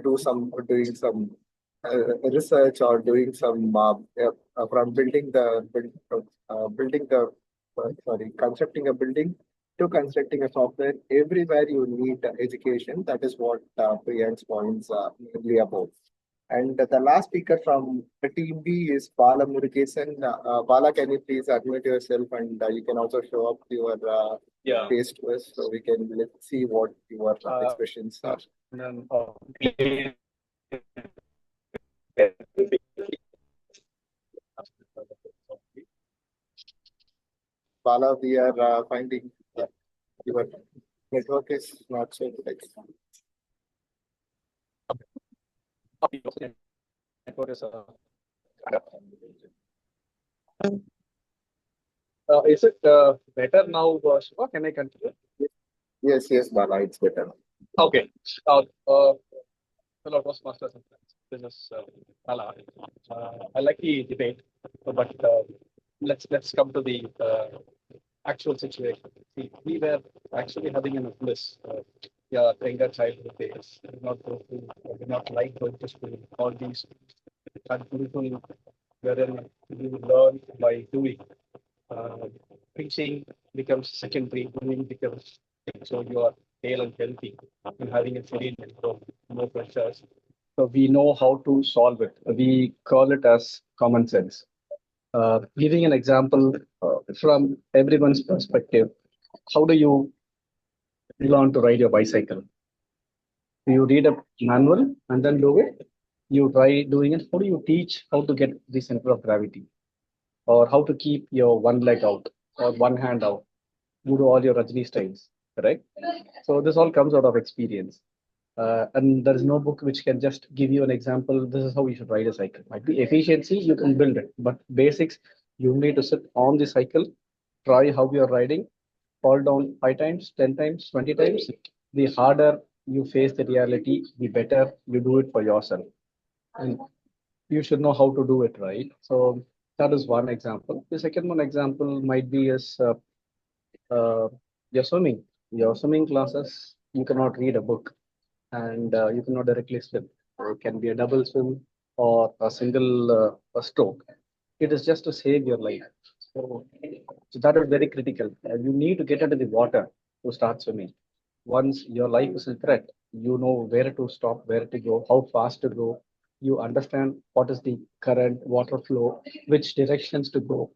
doing some research or doing some from building the sorry constructing a building to constructing a software. Everywhere you need education. That is what Priyan's points are mainly about. And the last speaker from the team B is Bala Murugesan. Bala, can you please admit yourself, and you can also show up your face to us so we can let's see what your expressions are. Bala, we are finding your network is not so good. Network is is it better now, Shiva? Can I continue? Yes, Bala, it's better. Okay. Fellow Toastmasters and friends, this is Bala. I like the debate, but let's come to the actual situation. See, we were actually having an bliss. Yeah, younger childhood days. Did not like going to school. All these and people wherein you learn by doing. Preaching becomes secondary, doing becomes so you are hale and healthy and having a serene mental, no pressures. So we know how to solve it. We call it as common sense. Giving an example from everyone's perspective, how do you learn to ride your bicycle? Do you read a manual and then do it? You try doing it. How do you teach how to get the center of gravity? Or how to keep your one leg out or one hand out? You do all your Rajni styles, correct? So this all comes out of experience. And there is no book which can just give you an example. This is how you should ride a cycle. Might be efficiency, you can build it, but basics, you need to sit on the cycle, try how you're riding, fall down 5 times, 10 times, 20 times. The harder you face the reality, the better you do it for yourself. And you should know how to do it, right? So that is one example. The second one example might be as your swimming. Your swimming classes, you cannot read a book and you cannot directly swim. It can be a double swim or a single stroke. It is just to save your life. So that is very critical. You need to get into the water to start swimming. Once your life is in threat, you know where to stop, where to go, how fast to go. You understand what is the current, water flow, which directions to go.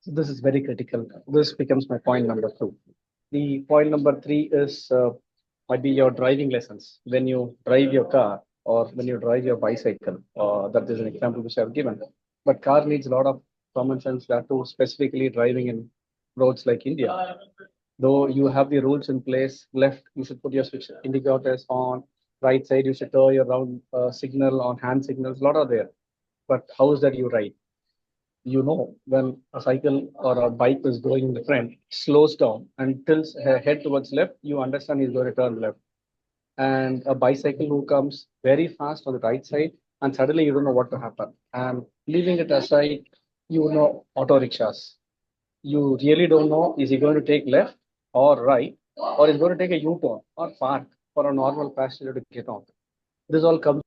So this is very critical. This becomes my point number 2. The point number 3 is might be your driving lessons. When you drive your car or when you drive your bicycle, that is an example which I've given. But car needs a lot of common sense that too, specifically driving in roads like India. Though you have the rules in place, left, you should put your switch indicators on. Right side, you should turn your round signal on hand signals. A lot are there. But how is that you ride? You know, when a cycle or a bike is going in the front, slows down and tilts her head towards left, you understand he's going to turn left. And a bicycle who comes very fast on the right side, and suddenly you don't know what to happen. And leaving it aside, you know, auto rickshaws. You really don't know, is he going to take left or right, or is going to take a U-turn or park for a normal passenger to get on. This all comes.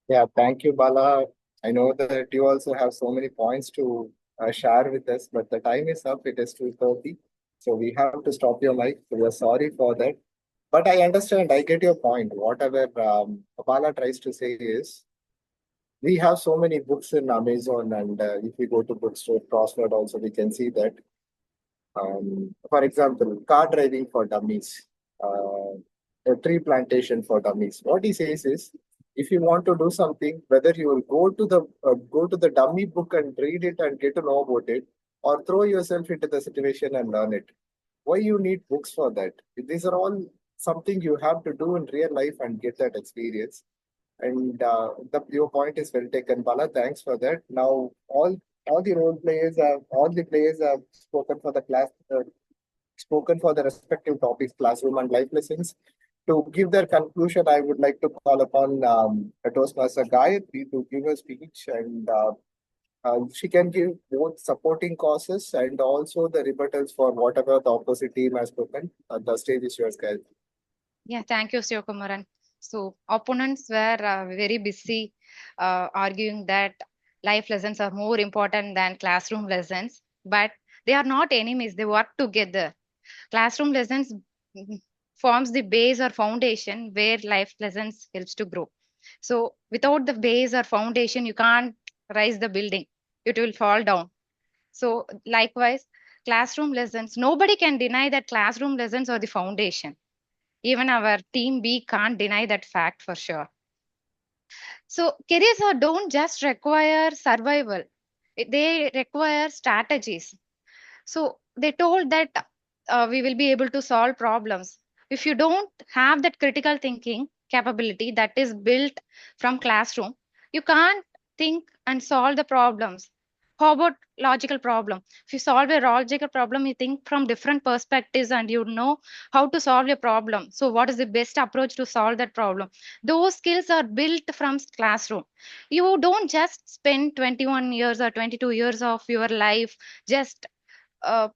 Yeah, thank you, Bala. I know that you also have so many points to share with us, but the time is up. It is 2:30. So we have to stop your mic. So we are sorry for that. But I understand, I get your point. Whatever Bala tries to say is, we have so many books in Amazon, and if we go to bookstore, Crossword also, we can see that. For example, car driving for dummies, a tree plantation for dummies. What he says is, if you want to do something, whether you will go to the dummy book and read it and get to know about it, or throw yourself into the situation and learn it. Why you need books for that? These are all something you have to do in real life and get that experience. And your point is well taken, Bala. Thanks for that. Now, all the role players have all the players have spoken for the class, spoken for the respective topics, classroom and life lessons. To give their conclusion, I would like to call upon Toastmaster Gayatri to give a speech, and she can give both supporting causes and also the rebuttals for whatever the opposite team has spoken. The stage is yours, Gayatri. Yeah, thank you, Sivakumaran. So opponents were very busy arguing that life lessons are more important than classroom lessons, but they are not enemies. They work together. Classroom lessons forms the base or foundation where life lessons helps to grow. So without the base or foundation, you can't rise the building. It will fall down. So likewise, classroom lessons, nobody can deny that classroom lessons are the foundation. Even our team B can't deny that fact for sure. So careers don't just require survival. They require strategies. So they told that we will be able to solve problems. If you don't have that critical thinking capability that is built from classroom, you can't think and solve the problems. How about logical problem? If you solve a logical problem, you think from different perspectives and you know how to solve a problem. So what is the best approach to solve that problem? Those skills are built from classroom. You don't just spend 21 years or 22 years of your life just uh,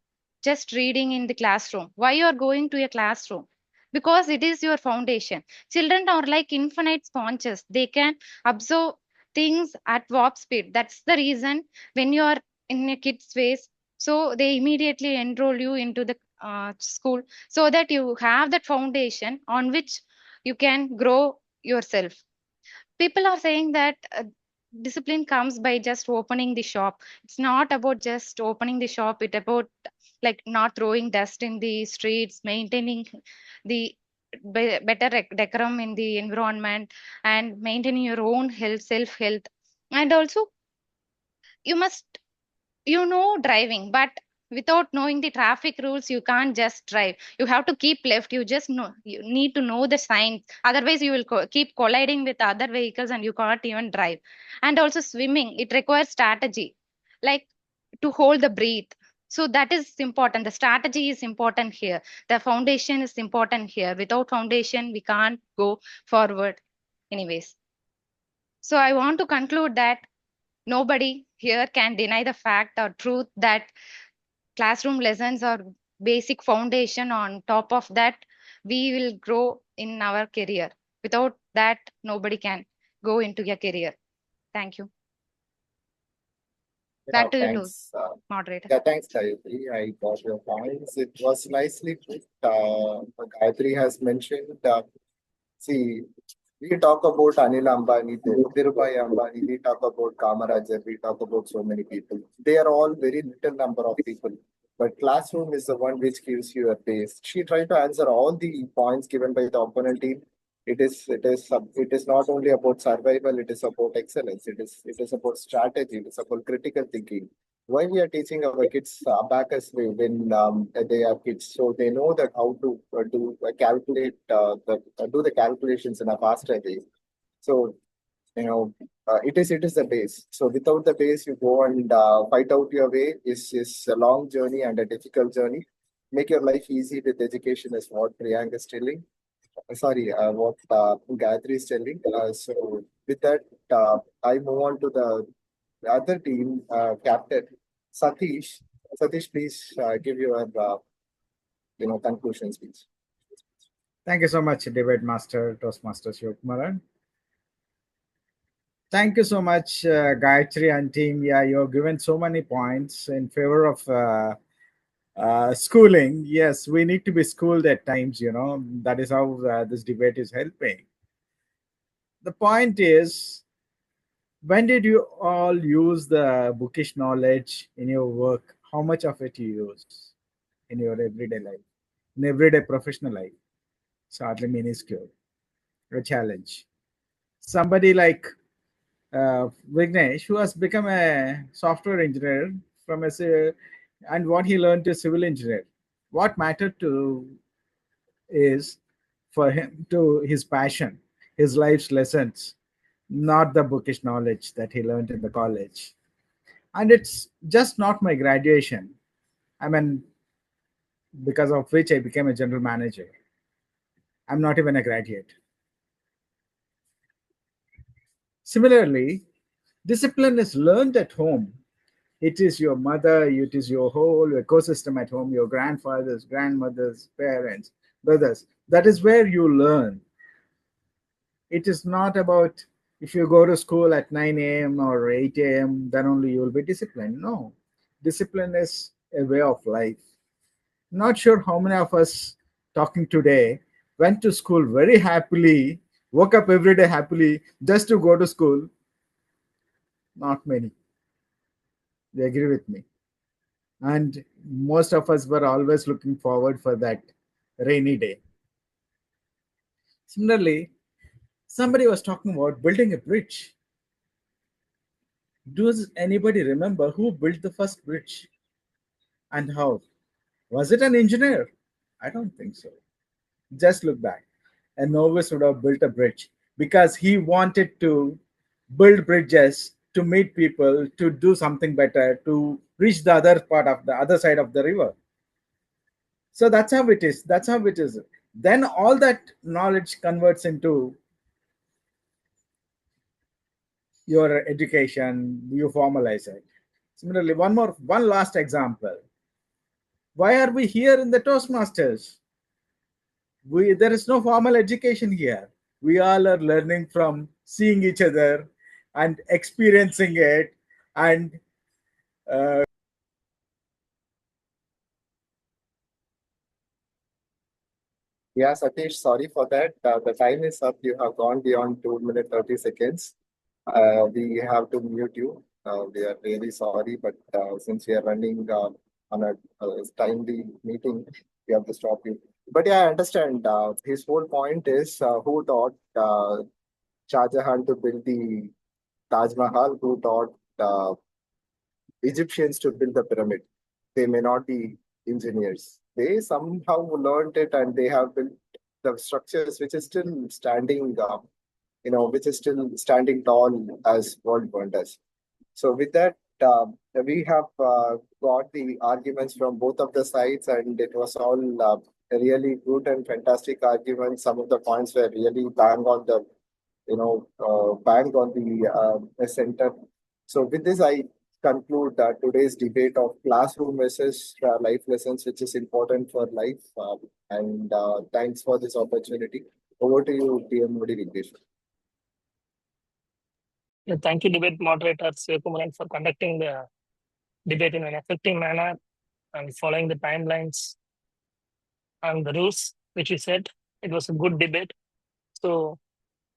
just reading in the classroom. Why you are going to a classroom? Because it is your foundation. Children are like infinite sponges. They can absorb things at warp speed. That's the reason when you are in a kid's phase, so they immediately enroll you into the school so that you have that foundation on which you can grow yourself. People are saying that discipline comes by just opening the shop. It's not about just opening the shop. It's about like not throwing dust in the streets, maintaining the better decorum in the environment, and maintaining your own health, self health. And also you must driving, but without knowing the traffic rules you can't just drive. You have to keep left. You need to know the signs, otherwise you will keep colliding with other vehicles and you can't even drive. And also swimming, it requires strategy, like to hold the breath. So that is important. The strategy is important here. The foundation is important here. Without foundation we can't go forward anyways. So I want to conclude that nobody here can deny the fact or truth that classroom lessons are basic foundation. On top of that, we will grow in our career. Without that, nobody can go into a career. Thank you. Back to you, Thanks, moderator. Yeah, thanks, Gayatri. I got your points. It was nicely put. Gayatri has mentioned, see, we talk about Anil Ambani, Dhirubhai Ambani, we talk about Kamarajar, we talk about so many people. They are all very little number of people. But classroom is the one which gives you a base. She tried to answer all the points given by the opponent team. It is not only about survival, it is about excellence. It is about strategy, it is about critical thinking. Why we are teaching our kids abacus when they are kids, so they know that how to calculate do the calculations in a faster way. So it is the base. So without the base, you go and fight out your way. Is a long journey and a difficult journey. Make your life easy with education is what Priyanka is telling. Sorry, what Gayatri is telling. So with that, I move on to the other team captain, Satish. Satish, please give your conclusion speech. Thank you so much, Debate Master, Toastmaster Sivakumaran. Thank you so much, Gayatri and team. Yeah, you've given so many points in favor of schooling. Yes, we need to be schooled at times, that is how this debate is helping. The point is, when did you all use the bookish knowledge in your work? How much of it you use in your everyday life, in everyday professional life? It's hardly minuscule, a challenge. Somebody like Vignesh, who has become a software engineer from a and what he learned is civil engineer. What mattered to is for him to his passion, his life's lessons, not the bookish knowledge that he learned in the college. And it's just not my graduation. I mean, because of which I became a general manager. I'm not even a graduate. Similarly, discipline is learned at home. It is your mother, it is your whole ecosystem at home, your grandfathers, grandmothers, parents, brothers. That is where you learn. It is not about if you go to school at 9 a.m. or 8 a.m., then only you will be disciplined. No, discipline is a way of life. Not sure how many of us talking today went to school very happily, woke up every day happily just to go to school. Not many. They agree with me. And most of us were always looking forward for that rainy day. Similarly, somebody was talking about building a bridge. Does anybody remember who built the first bridge and how? Was it an engineer? I don't think so. Just look back. A novice would have built a bridge because he wanted to build bridges to meet people, to do something better, to reach the other part of the other side of the river. So that's how it is. That's how it is. Then all that knowledge converts into your education, you formalize it. Similarly, one last example. Why are we here in the Toastmasters? There is no formal education here. We all are learning from seeing each other and experiencing it and Yeah, Satish, sorry for that. The time is up. You have gone beyond 2 minutes 30 seconds. We have to mute you. We are really sorry, but since we are running on a timely meeting, we have to stop you. But yeah, I understand. His whole point is who taught Shah Jahan to build the Taj Mahal, who taught Egyptians to build the pyramid. They may not be engineers. They somehow learned it and they have built the structures which is still standing, which is still standing tall as world wonders. So with that, we have got the arguments from both of the sides, and it was all really good and fantastic arguments. Some of the points were really bang on the center. So with this, I conclude today's debate of classroom versus life lessons, which is important for life. And thanks for this opportunity. Over to you, TMOD Vigneshwar. Thank you, debate moderator Sivakumaraman, for conducting the debate in an effective manner and following the timelines and the rules which you said. It was a good debate. So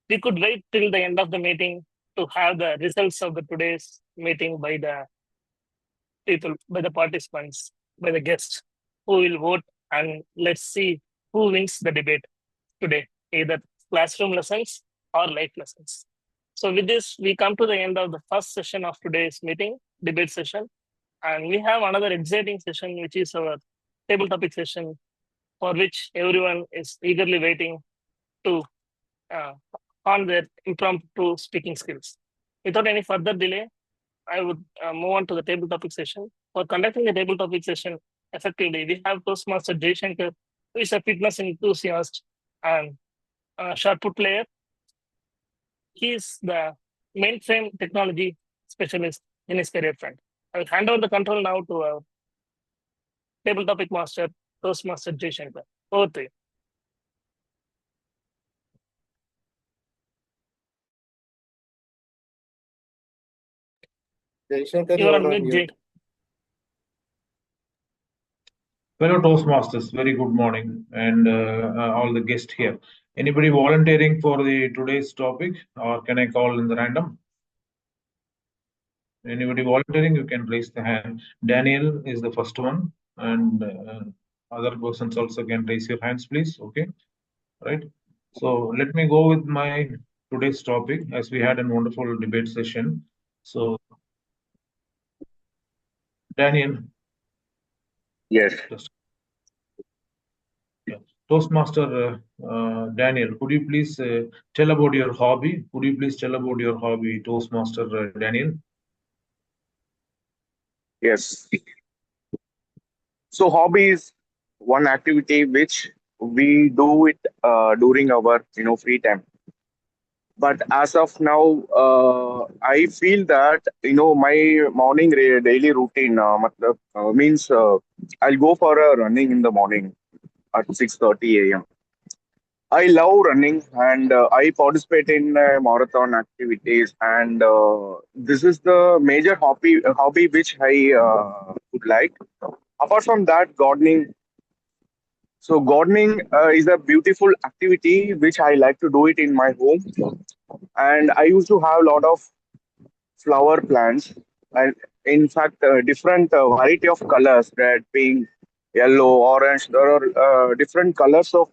we could wait till the end of the meeting to have the results of the today's meeting by the people, by the participants, by the guests who will vote, and let's see who wins the debate today, either classroom lessons or life lessons. So with this, we come to the end of the first session of today's meeting, debate session. And we have another exciting session, which is our table topic session, for which everyone is eagerly waiting to on their impromptu speaking skills. Without any further delay, I would move on to the table topic session. For conducting the table topic session effectively, we have Toastmaster Jaisankar, who is a fitness enthusiast and shot put player. He is the mainframe technology specialist in his career front. I will hand over the control now to our table topic master, Toastmaster Jaisankar. Over to you. Jaisankar, You are on you're on mute, Jay. mute. Fellow Toastmasters, very good morning, and all the guests here. Anybody volunteering for the today's topic, or can I call in the random? Anybody volunteering, you can raise the hand. Daniel is the first one, and other persons also can raise your hands, please. Okay, right. So let me go with my today's topic, as we had a wonderful debate session. So, Daniel, Yes. Yeah. Toastmaster Daniel, could you please tell about your hobby? Could you please tell about your hobby, Toastmaster Daniel? Yes. So hobby is one activity which we do it during our free time. But as of now, I feel that my morning daily routine means I'll go for a running in the morning at 6:30 a.m. I love running and I participate in marathon activities, and this is the major hobby which I would like. Apart from that, gardening. So gardening is a beautiful activity which I like to do it in my home, and I used to have a lot of flower plants, and in fact, different variety of colors: red, pink, yellow, orange. There are different colors of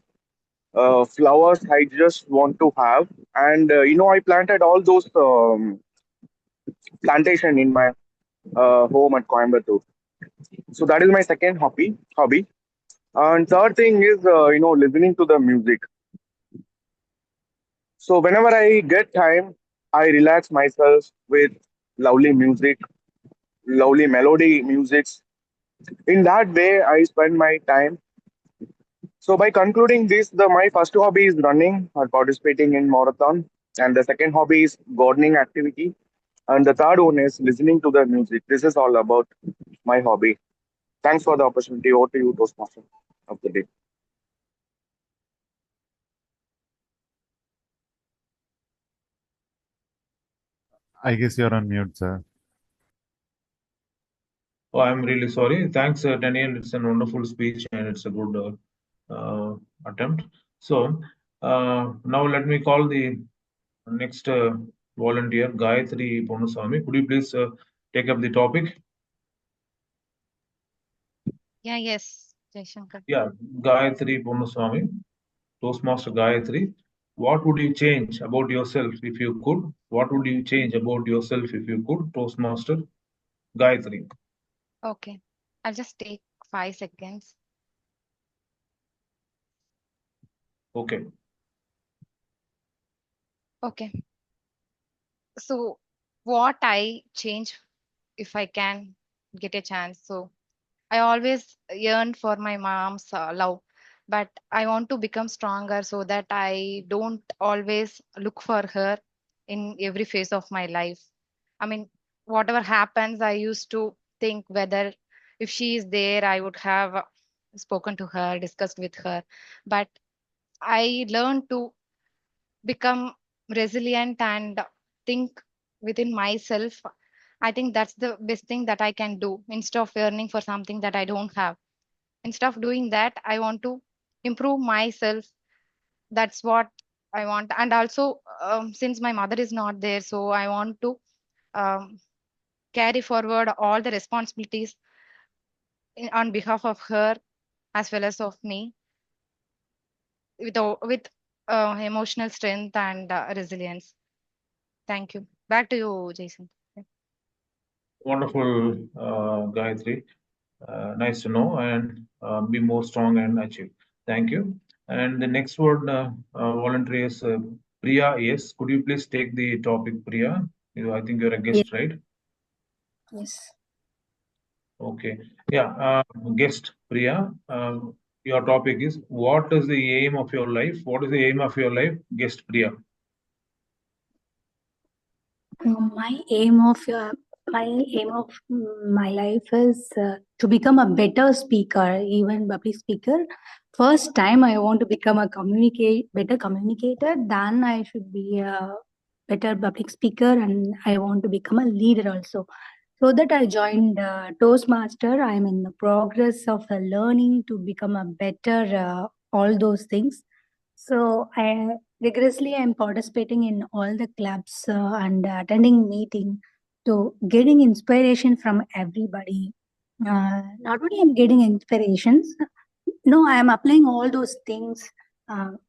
flowers I just want to have, and I planted all those plantation in my home at Coimbatore. So that is my second hobby. And third thing is listening to the music. So whenever I get time, I relax myself with lovely music, lovely melody musics. In that way, I spend my time. So by concluding this, my first hobby is running or participating in marathon, and the second hobby is gardening activity, and the third one is listening to the music. This is all about my hobby. Thanks for the opportunity. Over to you, Toastmaster of the day. I guess you're on mute, sir. Oh, I'm really sorry. Thanks, Daniel. It's a wonderful speech and it's a good attempt. So now let me call the next volunteer, Gayatri Ponuswamy. Could you please take up the topic? Yeah, yes, Jaisankar. Yeah, Gayatri Ponuswamy, Toastmaster Gayatri. What would you change about yourself if you could? What would you change about yourself if you could? Toastmaster Gayatri. Okay, I'll just take 5 seconds. Okay. Okay, so what I change if I can get a chance. So I always yearn for my mom's love, but I want to become stronger so that I don't always look for her in every phase of my life. I mean, whatever happens, I used to think whether if she is there, I would have spoken to her, discussed with her. But I learned to become resilient and think within myself. I think that's the best thing that I can do instead of yearning for something that I don't have. Instead of doing that, I want to improve myself. That's what I want. And also, since my mother is not there, so I want to um, carry forward all the responsibilities on behalf of her as well as of me with emotional strength and resilience. Thank you. Back to you, Jason. Wonderful, Gayatri. Nice to know, and be more strong and achieve. Thank you. And the next word voluntary is Priya. Yes, could you please take the topic, Priya? I think you're a guest, right? Yes. Okay. Yeah, guest Priya. Your topic is what is the aim of your life? What is the aim of your life, guest Priya? My aim of my life is to become a better speaker, even public speaker. First time I want to become a better communicator. Then I should be a better public speaker, and I want to become a leader also. So that I joined Toastmaster. I'm in the progress of learning to become a better all those things. So I rigorously I'm participating in all the clubs and attending meeting to getting inspiration from everybody. Not only I'm getting inspirations, no, I am applying all those things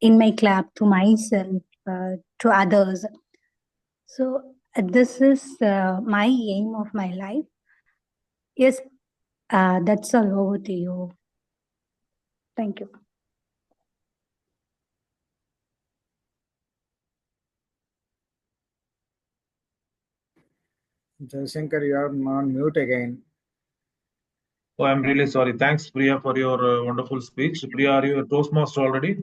in my club to myself, to others. So this is my aim of my life. Yes, That's all. Over to you. Thank you. Jaisankar, you are on mute again. Oh, I'm really sorry. Thanks, Priya, for your wonderful speech. Priya, are you a Toastmaster already?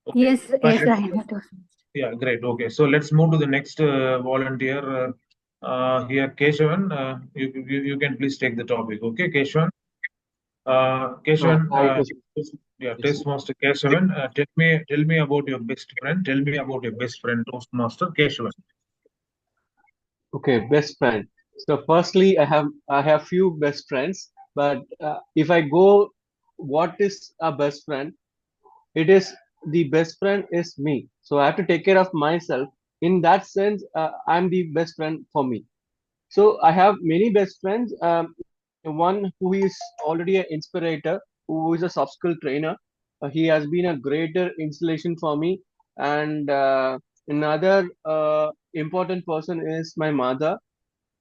Okay. Yes, Fine. yes, I am a Toastmaster. Yeah, great. Okay, so let's move to the next volunteer here, Keshavan. You can please take the topic. Okay, Keshavan. Keshavan, yeah, Yes. Toastmaster Keshavan. Tell me about your best friend. Tell me about your best friend, Toastmaster Keshavan. Okay, best friend. So firstly, I have few best friends, but if I go, what is a best friend? It is the best friend is me. So I have to take care of myself. In that sense, I'm the best friend for me. So I have many best friends. One who is already an inspirator, who is a soft skill trainer. He has been a greater installation for me. And another important person is my mother.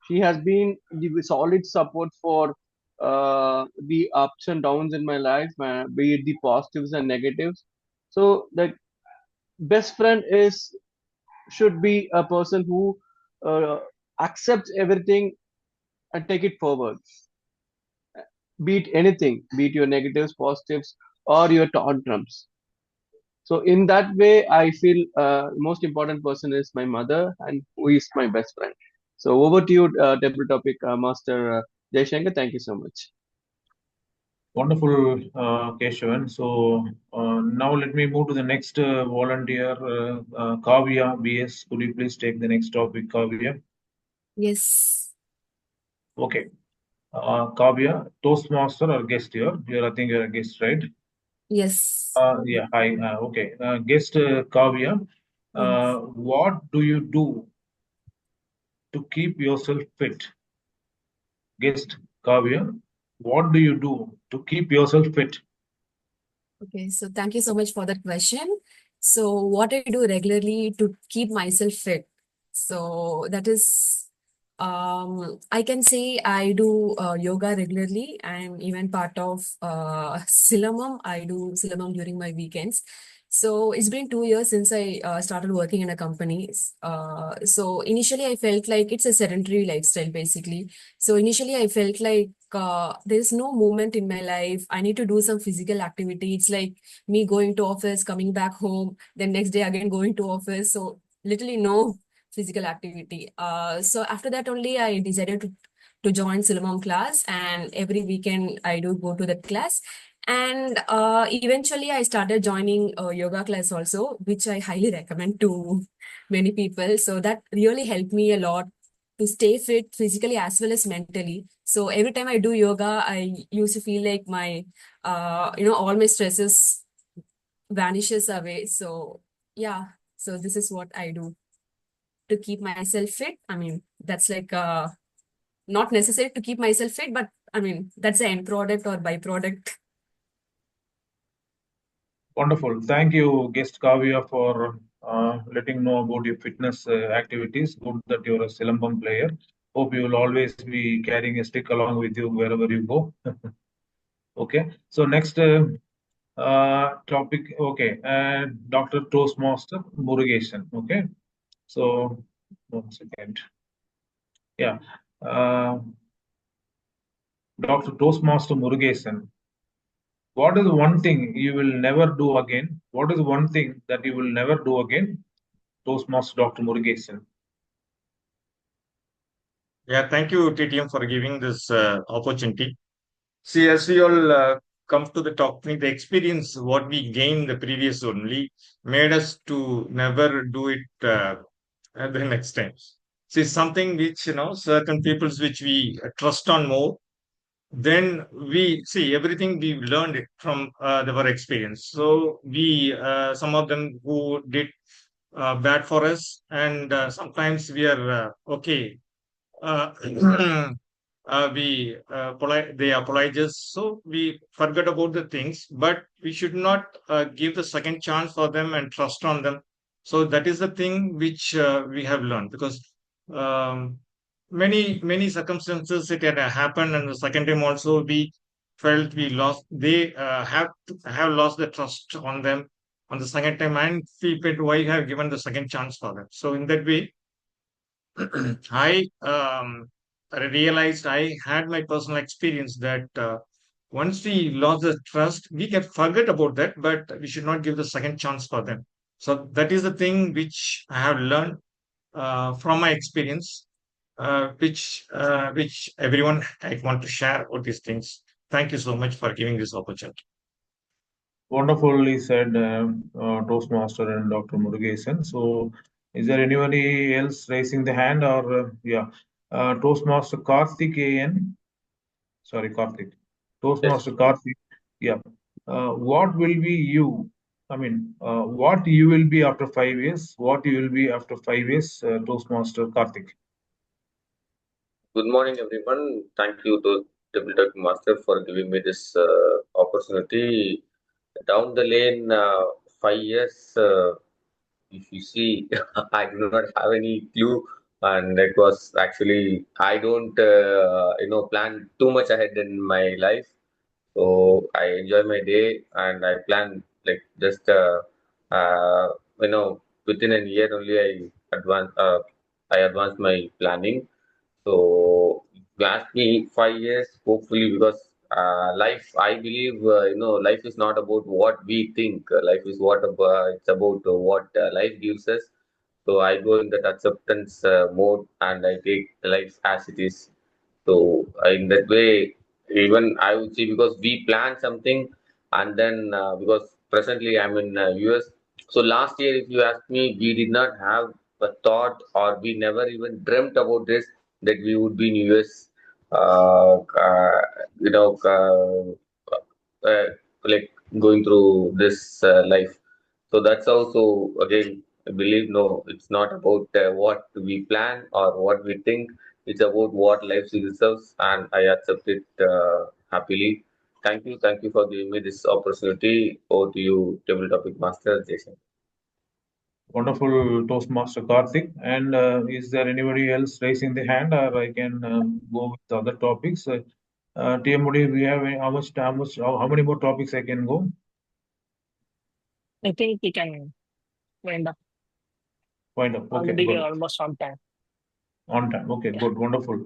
She has been the solid support for the ups and downs in my life, be it the positives and negatives. So the best friend is should be a person who uh, accepts everything and take it forward. Beat anything, beat your negatives, positives, or your tantrums. So in that way, I feel most important person is my mother, and who is my best friend. So over to you, table topic master Jaishankar. Thank you so much. Wonderful, Keshavan. So now let me move to the next volunteer, Kavya BS. Could you please take the next topic, Kavya? Yes. Okay. Kavya, Toastmaster or guest here? I think you're a guest, right? Yes. Yeah, hi. Okay. Guest Kavya, Yes. what do you do to keep yourself fit? Guest Kavya, what do you do to keep yourself fit? Okay, so thank you so much for that question. So, what I do regularly to keep myself fit. So, that is, I can say I do yoga regularly. I'm even part of Silamam. I do Silamam during my weekends. So, it's been 2 years since I started working in a company. So, initially, I felt like it's a sedentary lifestyle, basically. So, initially, I felt like there's no movement in my life. I need to do some physical activity. It's like me going to office, coming back home, then next day again going to office. So literally no physical activity. So after that only I decided to join Silamam class, and every weekend I do go to that class. And eventually I started joining a yoga class also, which I highly recommend to many people. So that really helped me a lot to stay fit physically as well as mentally. So every time I do yoga, I used to feel like my, all my stresses vanishes away. So yeah, so this is what I do to keep myself fit. I mean, that's like not necessary to keep myself fit, but I mean, that's the end product or byproduct. Wonderful. Thank you, guest Kavya, for letting know about your fitness activities. Good that you're a Silambam player. Hope you will always be carrying a stick along with you wherever you go. Okay. So next topic. Okay. Dr. Toastmaster Murugesan. Okay. So 1 second. Yeah. Dr. Toastmaster Murugesan. What is one thing you will never do again? What is one thing that you will never do again? Toastmaster Dr. Murugesan. Yeah, thank you, TTM, for giving this opportunity. See, as we all come to the topic, the experience what we gained the previous only made us to never do it at the next time. See, something which certain peoples which we trust on more, then we see everything we learned it from our experience. So we some of them who did bad for us, and sometimes we are okay. Uh, we they apologize, so we forget about the things, but we should not give the second chance for them and trust on them. So that is the thing which we have learned, because um, many circumstances it had happened, and the second time also we felt we lost. They have lost the trust on them on the second time, and we felt why have given the second chance for them. So in that way, I realized I had my personal experience that once we lost the trust, we can forget about that, but we should not give the second chance for them. So that is the thing which I have learned from my experience, which everyone I want to share all these things. Thank you so much for giving this opportunity. Wonderfully said, Toastmaster and Dr. Murugesan. So, is there anybody else raising the hand, or yeah, Toastmaster Karthik AN? Sorry, Karthik. Toastmaster Karthik. Yeah. What will be you? I mean, what you will be after 5 years? What you will be after 5 years, Toastmaster Karthik? Good morning, everyone. Thank you to Debate Master for giving me this opportunity. Down the lane, 5 years, if you see, I do not have any clue, and it was actually I don't plan too much ahead in my life. So I enjoy my day and I plan like just within a year only I advance my planning. So you ask me 5 years, hopefully, because life, I believe, life is not about what we think. Life is it's about what life gives us. So I go in that acceptance mode and I take life as it is. So in that way, even I would say because we plan something, and then because presently I'm in US. So last year, if you ask me, we did not have a thought, or we never even dreamt about this, that we would be in US. Uh, uh, you know, like going through this life. So that's also again, I believe no, it's not about what we plan or what we think. It's about what life deserves, and I accept it happily. Thank you for giving me this opportunity. Over to you, table topic master Jason. Wonderful, Toastmaster Karthik. And is there anybody else raising the hand, or I can go with the other topics? TMOD, we have how many more topics I can go? I think we can wind up. Wind up. Okay, Already we good. are almost on time. On time. Okay, good, wonderful.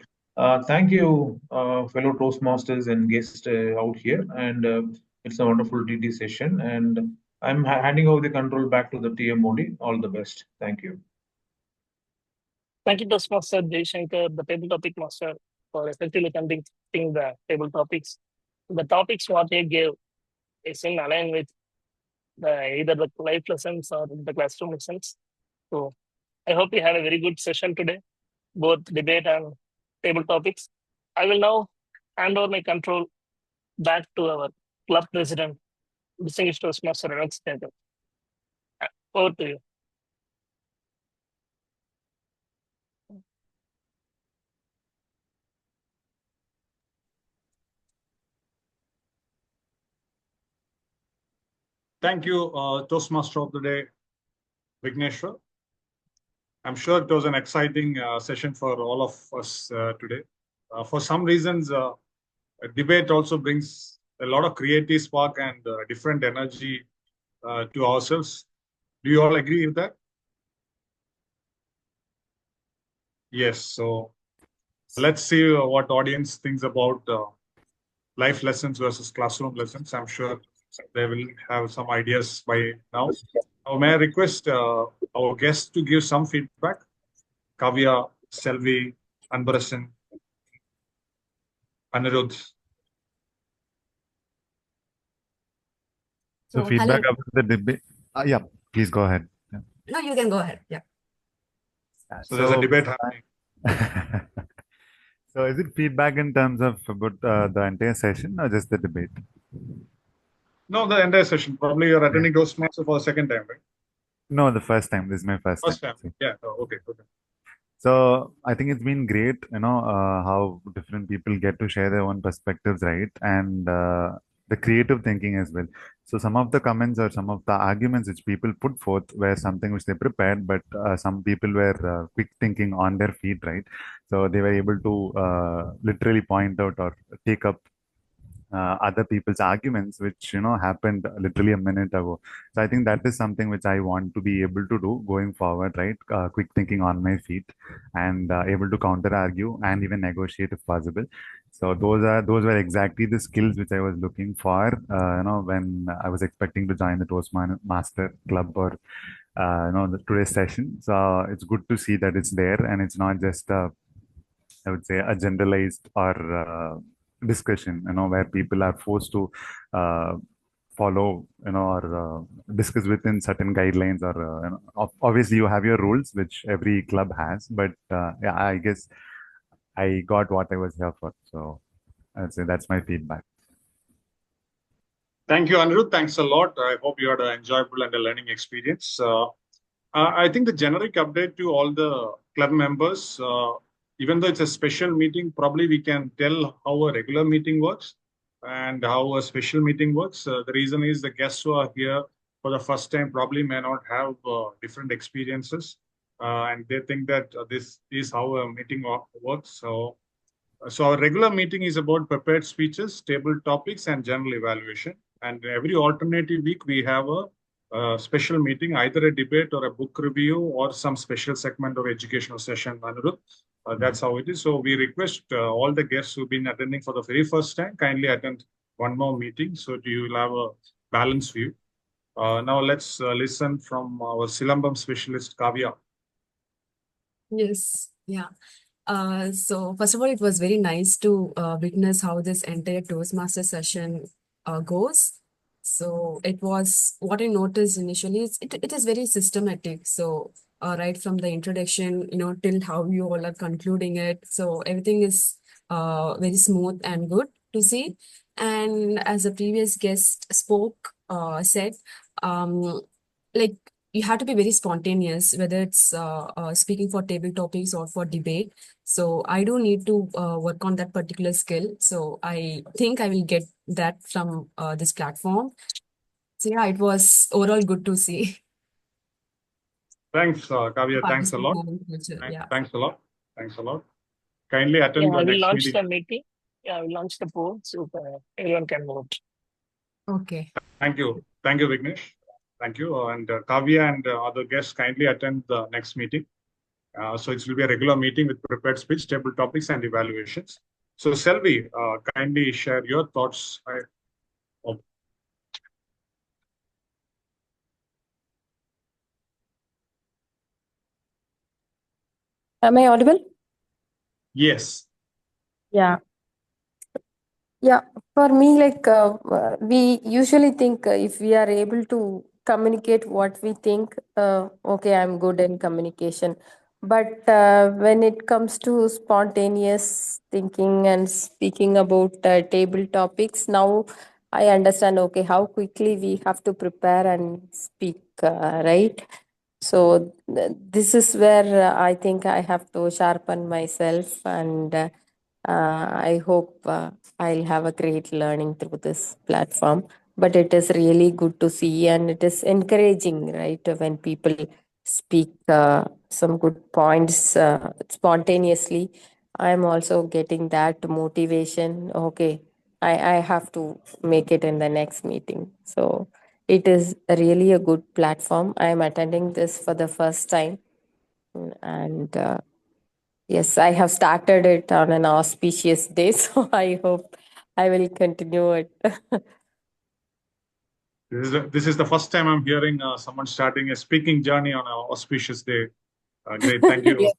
Thank you, fellow Toastmasters and guests out here. And it's a wonderful TT session. And I'm handing over the control back to the TMOD. All the best. Thank you. Thank you, Toastmaster Jaisankar, the table topic master, for effectively conducting the table topics. The topics what they gave is in align with either the life lessons or the classroom lessons. So I hope you had a very good session today, both debate and table topics. I will now hand over my control back to our club president, distinguished Toastmaster Alex Jacob. Over to you. Thank you, Toastmaster of the Day, Vigneshwar. I'm sure it was an exciting session for all of us today. For some reasons, a debate also brings a lot of creative spark and different energy to ourselves. Do you all agree with that? Yes. So let's see what audience thinks about life lessons versus classroom lessons. I'm sure they will have some ideas by now. Now, may I request our guests to give some feedback? Kavya, Selvi, Anbarasan, Anirudh. So feedback about the debate. Yeah, please go ahead. Yeah. No, you can go ahead. Yeah. So there's a debate happening. So is it feedback in terms of about the entire session or just the debate? No, the entire session. Probably you're attending Toastmaster for the second time, right? No, the first time. This is my first time. Yeah. Oh, okay. So I think it's been great, how different people get to share their own perspectives, right? And the creative thinking as well. So some of the comments or some of the arguments which people put forth were something which they prepared, but some people were quick thinking on their feet, right? So they were able to literally point out or take up other people's arguments, which happened literally a minute ago. So I think that is something which I want to be able to do going forward, right? Quick thinking on my feet, and able to counter argue and even negotiate if possible. So those were exactly the skills which I was looking for, when I was expecting to join the Toastmaster Club or today's session. So it's good to see that it's there, and it's not just I would say a generalized or discussion, where people are forced to uh, follow, or discuss within certain guidelines, or obviously you have your rules, which every club has. But yeah, I guess I got what I was here for. So I'd say that's my feedback. Thank you, Anirudh. Thanks a lot. I hope you had an enjoyable and a learning experience. I think the generic update to all the club members, even though it's a special meeting, probably we can tell how a regular meeting works and how a special meeting works. The reason is the guests who are here for the first time probably may not have different experiences, and they think that this is how a meeting works. So our regular meeting is about prepared speeches, table topics, and general evaluation. And every alternative week, we have a special meeting, either a debate or a book review or some special segment of educational session, Anirudh. That's how it is. So we request all the guests who've been attending for the very first time, kindly attend one more meeting so you will have a balanced view. Now let's listen from our Silambam specialist, Kavya. Yes, yeah. So first of all, it was very nice to witness how this entire Toastmaster session goes. So it was what I noticed initially. It is very systematic. So right from the introduction, till how you all are concluding it. So everything is very smooth and good to see. And as the previous guest said, like you have to be very spontaneous, whether it's speaking for table topics or for debate. So I do need to work on that particular skill. So I think I will get that from this platform. So yeah, it was overall good to see. Thanks, Kavya. Thanks a lot. Yeah. Thanks a lot. Thanks a lot. Kindly attend Yeah, the I will next launch meeting. the meeting. Yeah, I will launch the poll so everyone can vote. Okay. Thank you. Thank you, Vignesh. Thank you. And Kavya and other guests kindly attend the next meeting. So it will be a regular meeting with prepared speech, table topics, and evaluations. So Selvi, kindly share your thoughts. Am I audible? Yes. Yeah. Yeah, for me, we usually think if we are able to communicate what we think, okay, I'm good in communication. But when it comes to spontaneous thinking and speaking about table topics, now I understand, okay, how quickly we have to prepare and speak, right? So this is where I think I have to sharpen myself, and I hope I'll have a great learning through this platform. But it is really good to see, and it is encouraging, right? When people speak some good points spontaneously, I'm also getting that motivation. Okay, I have to make it in the next meeting. So it is really a good platform. I am attending this for the first time. And yes, I have started it on an auspicious day. So I hope I will continue it. This is the first time I'm hearing someone starting a speaking journey on an auspicious day. Great. Thank you. Yes.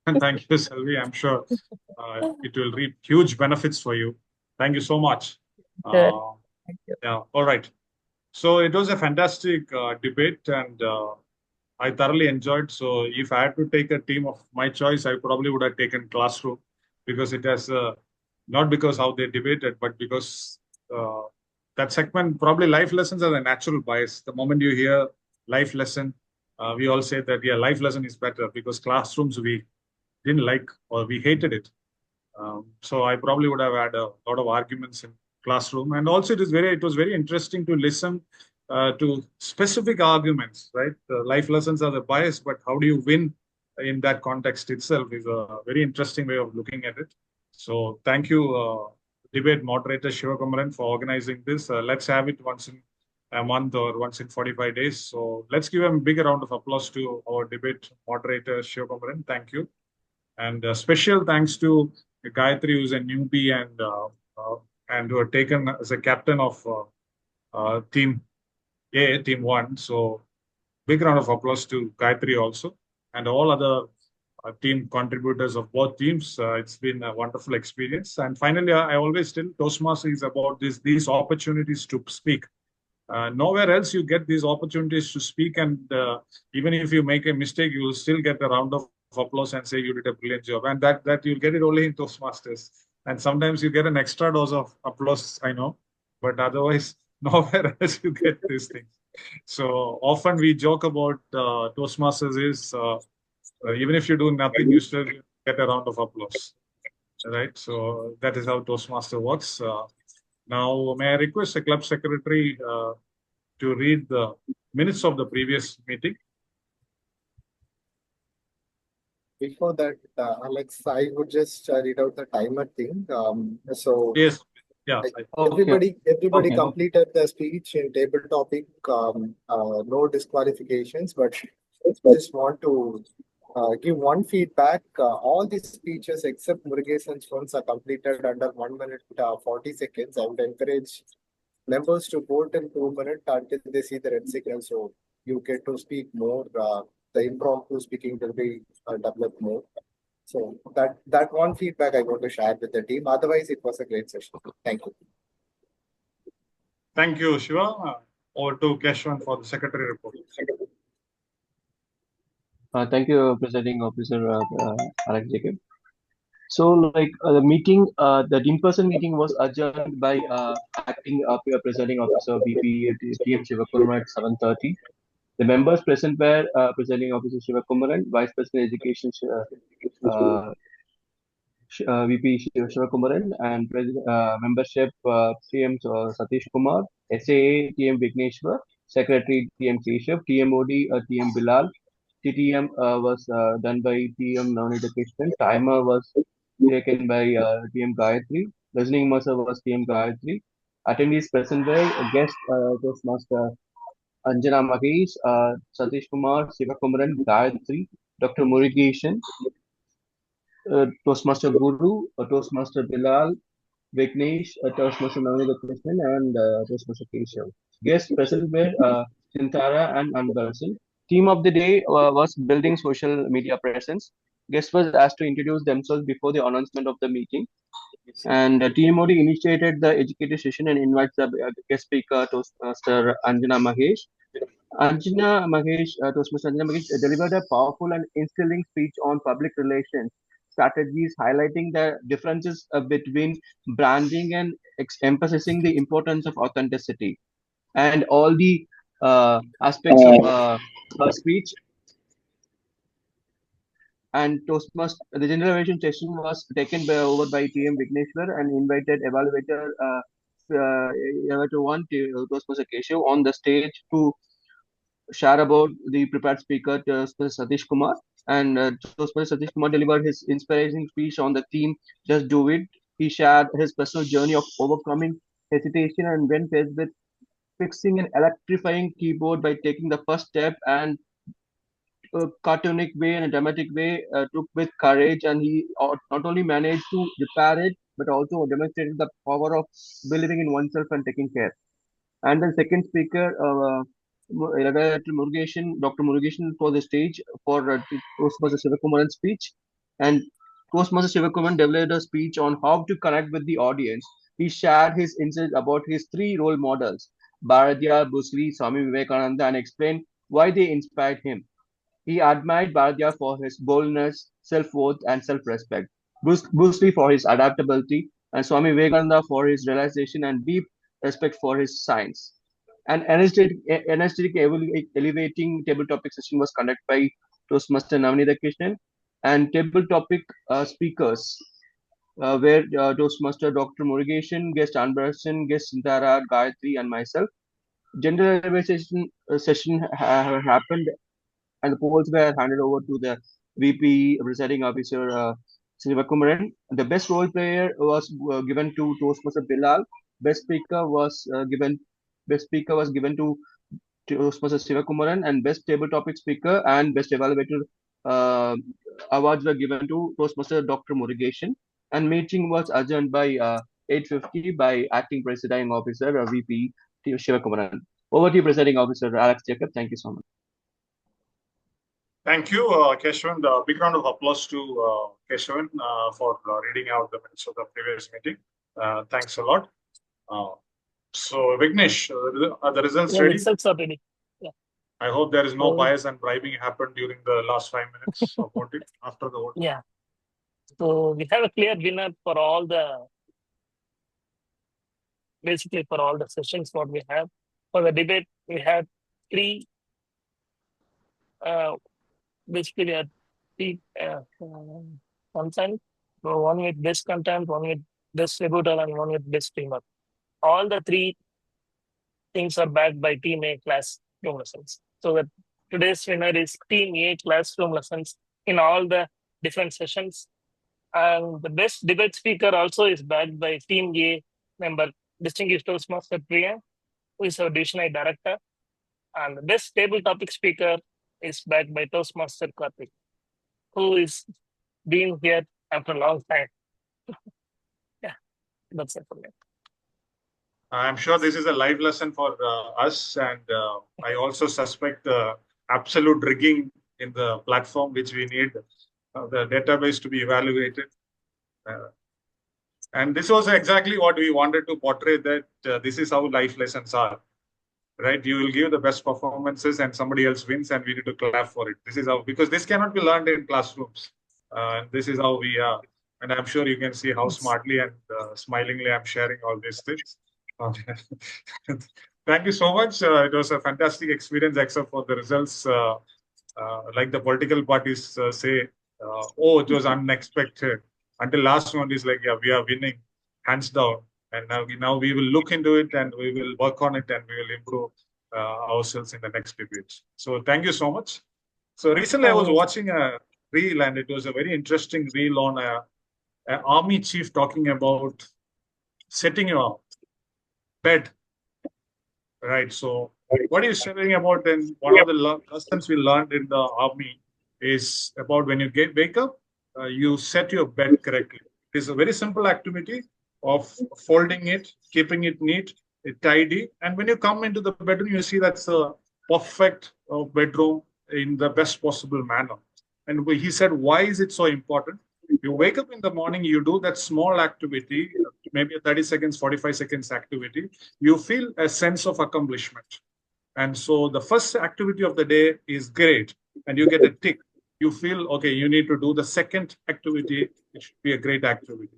And thank you, Selvi. I'm sure it will reap huge benefits for you. Thank you so much. Sure. Thank you. Yeah. All right. So it was a fantastic debate, and I thoroughly enjoyed. So if I had to take a team of my choice, I probably would have taken Classroom, because it has not because how they debated, but because uh, that segment, probably life lessons are a natural bias. The moment you hear life lesson, we all say that, yeah, life lesson is better, because classrooms we didn't like or we hated it. So I probably would have had a lot of arguments in classroom, and also it was very interesting to listen to specific arguments. Right, life lessons are the bias, but how do you win in that context itself is a very interesting way of looking at it. So thank you, Debate Moderator Sivakumaraman, for organizing this. Let's have it once in a month or once in 45 days. So let's give a big round of applause to our Debate Moderator Sivakumaraman. Thank you. And special thanks to Gayatri, who's a newbie and who are taken as a captain of Team A, Team 1. So big round of applause to Gayatri also and all other team contributors of both teams. It's been a wonderful experience. And finally, I always tell Toastmasters is about these opportunities to speak. Nowhere else you get these opportunities to speak, and even if you make a mistake, you will still get a round of applause and say you did a brilliant job. And that you'll get it only in Toastmasters. And sometimes you get an extra dose of applause, I know, but otherwise nowhere else you get these things. So often we joke about Toastmasters is even if you do nothing, you still get a round of applause, right? So that is how Toastmaster works. Now, may I request the club secretary to read the minutes of the previous meeting? Before that, Alex, I would just read out the timer thing. Yes, yeah. Everybody completed the speech in table topic. No disqualifications, but just want to give one feedback. All these speeches except Murugesan's ones are completed under 1 minute 40 seconds. I would encourage members to vote in 2 minutes until they see the red signal, so you get to speak more. The impromptu speaking will be developed more. So that one feedback I want to share with the team. Otherwise, it was a great session. Thank you. Thank you, Shiva. Over to Keshwan for the secretary report. Thank you, Presiding Officer Alex Jacob. So, the meeting, the in-person meeting was adjourned by acting Presiding Officer VP TM Sivakumaraman at 7:30. The members present were Presiding Officer Sivakumaraman, Vice President Education VP Sivakumaraman, and membership TM Satish Kumar, SAA TM Vigneshwar, Secretary TM Keshav, TMOD TM Bilal. TTM was done by TM Navneeta Krishnan. Timer was taken by TM Gayatri. Listening master was TM Gayatri. Attendees present were guest Toastmaster Anjana Mahesh, Satish Kumar, Sivakumaran, Gayatri, Dr. Murugesan, Toastmaster Guru, Toastmaster Bilal, Vignesh, Toastmaster Navneeta Krishnan, and Toastmaster Keshav. Guests present were Sintara and Anbarsan. Theme of the day was building social media presence. Guests were asked to introduce themselves before the announcement of the meeting. And TMOD initiated the educator session and invites the guest speaker, Toastmaster Anjana Mahesh. Toastmaster Anjana Mahesh delivered a powerful and instilling speech on public relations strategies, highlighting the differences between branding and emphasizing the importance of authenticity. And all the aspects of her speech. And Toastmaster, the general evaluation session was taken over by TM Vigneshwar and invited evaluator evaluator 1 Toastmaster Keshav on the stage to share about the prepared speaker Toastmaster Satish Kumar. And Toastmaster Satish Kumar delivered his inspiring speech on the theme "Just Do It." He shared his personal journey of overcoming hesitation and when faced with fixing an electrifying keyboard by taking the first step and cartoonic way and a dramatic way took with courage, and he not only managed to repair it but also demonstrated the power of believing in oneself and taking care. And the second speaker, Dr. Murugesan, for the stage for Toastmaster Sivakumaran's speech. And Toastmaster Sivakumaran delivered a speech on how to connect with the audience. He shared his insights about his three role models, Bharadiyar, Bruce Lee, Swami Vivekananda, and explained why they inspired him. He admired Bharadiyar for his boldness, self-worth, and self-respect, Bruce Lee for his adaptability, and Swami Vivekananda for his realization and deep respect for his science. An energetic elevating table topic session was conducted by Toastmaster Navneeta Krishnan, and table topic speakers were Toastmaster Dr. Murugesan, guest Anbarasan, guest Sintara, Gayatri, and myself. General evaluation session happened, and the polls were handed over to the VP Presiding Officer Sivakumaraman. The best role player was given to Toastmaster Bilal. Best speaker was given to Toastmaster Sivakumaran, and best table topic speaker and best evaluator uh, awards were given to Toastmaster Dr. Murugation. And meeting was adjourned by 8:50 by acting presiding officer VP Sivakumaran. Over to you, presiding officer Alex Jacob. Thank you so much. Thank you, Keshwan. A big round of applause to Keshwan for reading out the minutes of the previous meeting. Thanks a lot. So, Vignesh, are the results ready? Results are ready. Yeah. I hope there is no bias and bribing happened during the last 5 minutes of voting after the vote. Yeah. So we have a clear winner for all the sessions what we have. For the debate, we had three. Basically, we had three content. So one with best content, one with best rebuttal, and one with best streamer. All the three things are backed by Team A classroom lessons. So that today's winner is Team A classroom lessons in all the different sessions. And the best debate speaker also is backed by Team A member, Distinguished Toastmaster Priya, who is our divisional director. And the best table topic speaker is backed by Toastmaster Karthik, who is being here after a long time. Yeah, that's it for me. I'm sure this is a live lesson for us, and I also suspect the absolute rigging in the platform, which we need the database to be evaluated. And this was exactly what we wanted to portray, that this is how life lessons are, right? You will give the best performances and somebody else wins and we need to clap for it. This is how, because this cannot be learned in classrooms. This is how we are. And I'm sure you can see how smartly and smilingly I'm sharing all these things. Thank you so much. It was a fantastic experience, except for the results. Like the political parties say, oh, it was unexpected. Until last one is like, yeah, we are winning, hands down. And now we will look into it and we will work on it and we will improve ourselves in the next debate. So thank you so much. So recently I was watching a reel, and it was a very interesting reel on an army chief talking about setting your bed, right? So what he's saying about then, one of the lessons we learned in the army is about when you wake up, you set your bed correctly. It's a very simple activity of folding it, keeping it neat, tidy. And when you come into the bedroom, you see that's a perfect bedroom in the best possible manner. And he said, why is it so important? You wake up in the morning, you do that small activity, maybe a 30 seconds, 45 seconds activity, you feel a sense of accomplishment. And so the first activity of the day is great, and you get a tick. You feel, okay, you need to do the second activity. It should be a great activity.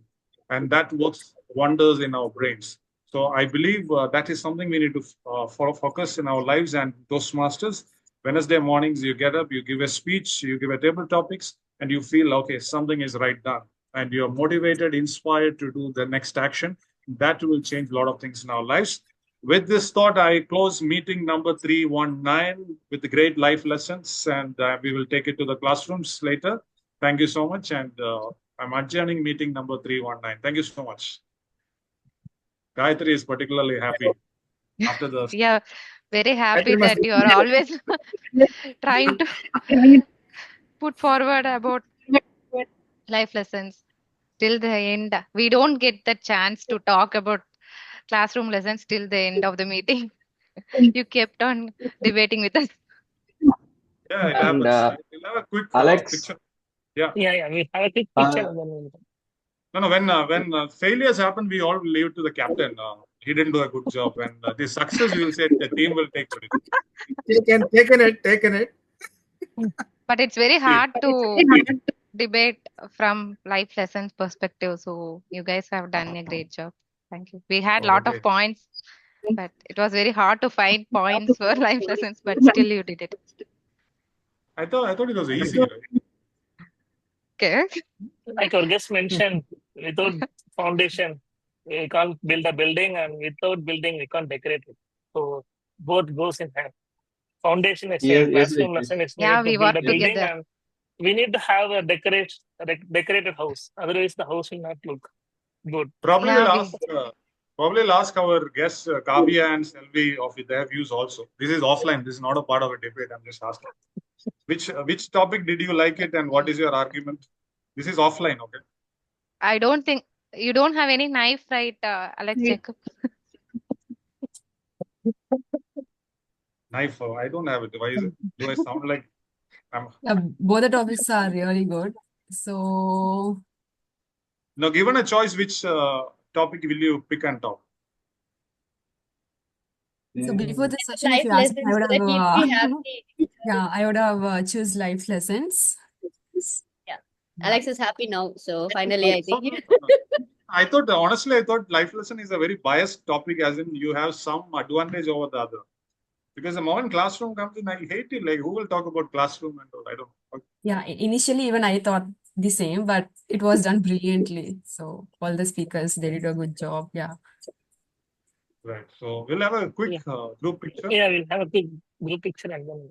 And that works wonders in our brains. So I believe that is something we need to focus in our lives. And Toastmasters, Wednesday mornings, you get up, you give a speech, you give a table topics, and you feel, okay, something is right done. And you're motivated, inspired to do the next action. That will change a lot of things in our lives. With this thought, I close meeting number 319 with the great life lessons, and we will take it to the classrooms later. Thank you so much. And I'm adjourning meeting number 319. Thank you so much. Gayatri is particularly happy after the... Yeah, very happy that you are always trying to put forward about life lessons till the end. We don't get the chance to talk about classroom lessons till the end of the meeting. You kept on debating with us. Yeah, it happens. We'll have a quick Alex. picture. Yeah. We have a quick picture. No, when failures happen, we all leave it to the captain. He didn't do a good job. When the success, we will say the team will take credit. Taken it. But it's very hard to debate from life lessons perspective. So you guys have done a great job. Thank you. We had a lot of points, but it was very hard to find points for life lessons, but still you did it. I thought it was easy, right? Okay. Like our guest mentioned, without foundation, we can't build a building, and without building, we can't decorate it. So both goes in hand. Foundation is in classroom lesson is needed to build a building, and we need to have a decorated house. Otherwise, the house will not look good. Probably Yeah, we'll ask our guests, Kavya and Selvi, of their views also. This is offline. This is not a part of a debate. I'm just asking. Which topic did you like it, and what is your argument? This is offline, okay? I don't think you don't have any knife, right, Alex Jacob? Knife. I don't have it. Why is it? Do I sound like I'm? Yeah, both the topics are really good. So, Now, given a choice, which topic will you pick and talk? so before this session, if Life you asked me, I lessons would so that he'll have, be happy. yeah, I would have choose life lessons. Yeah. Alex is happy now. So finally, I think. I thought, honestly, I thought life lesson is a very biased topic, as in you have some advantage over the other. Because the moment classroom comes in, I hate it. Like, who will talk about classroom and all? I don't know. Yeah, initially even I thought the same, but it was done brilliantly. So all the speakers, they did a good job. Yeah. Right. So we'll have a quick group picture. Yeah, we'll have a quick group picture and then.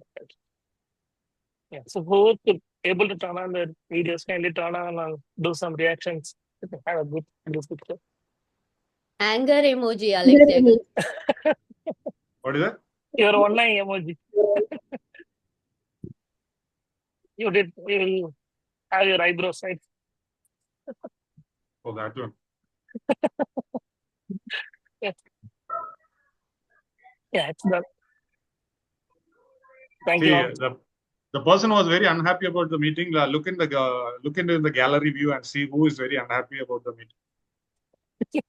Yeah. So who is able to turn on the videos, kindly turn on and do some reactions. We can have a good group picture. Anger emoji, Alex Jacob. What is that? Your one line emoji. You will have your eyebrows, right? Oh, that one. Yeah. Yeah, it's done. Thank See, you all. the person was very unhappy about the meeting. Look into the gallery view and see who is very unhappy about the meeting.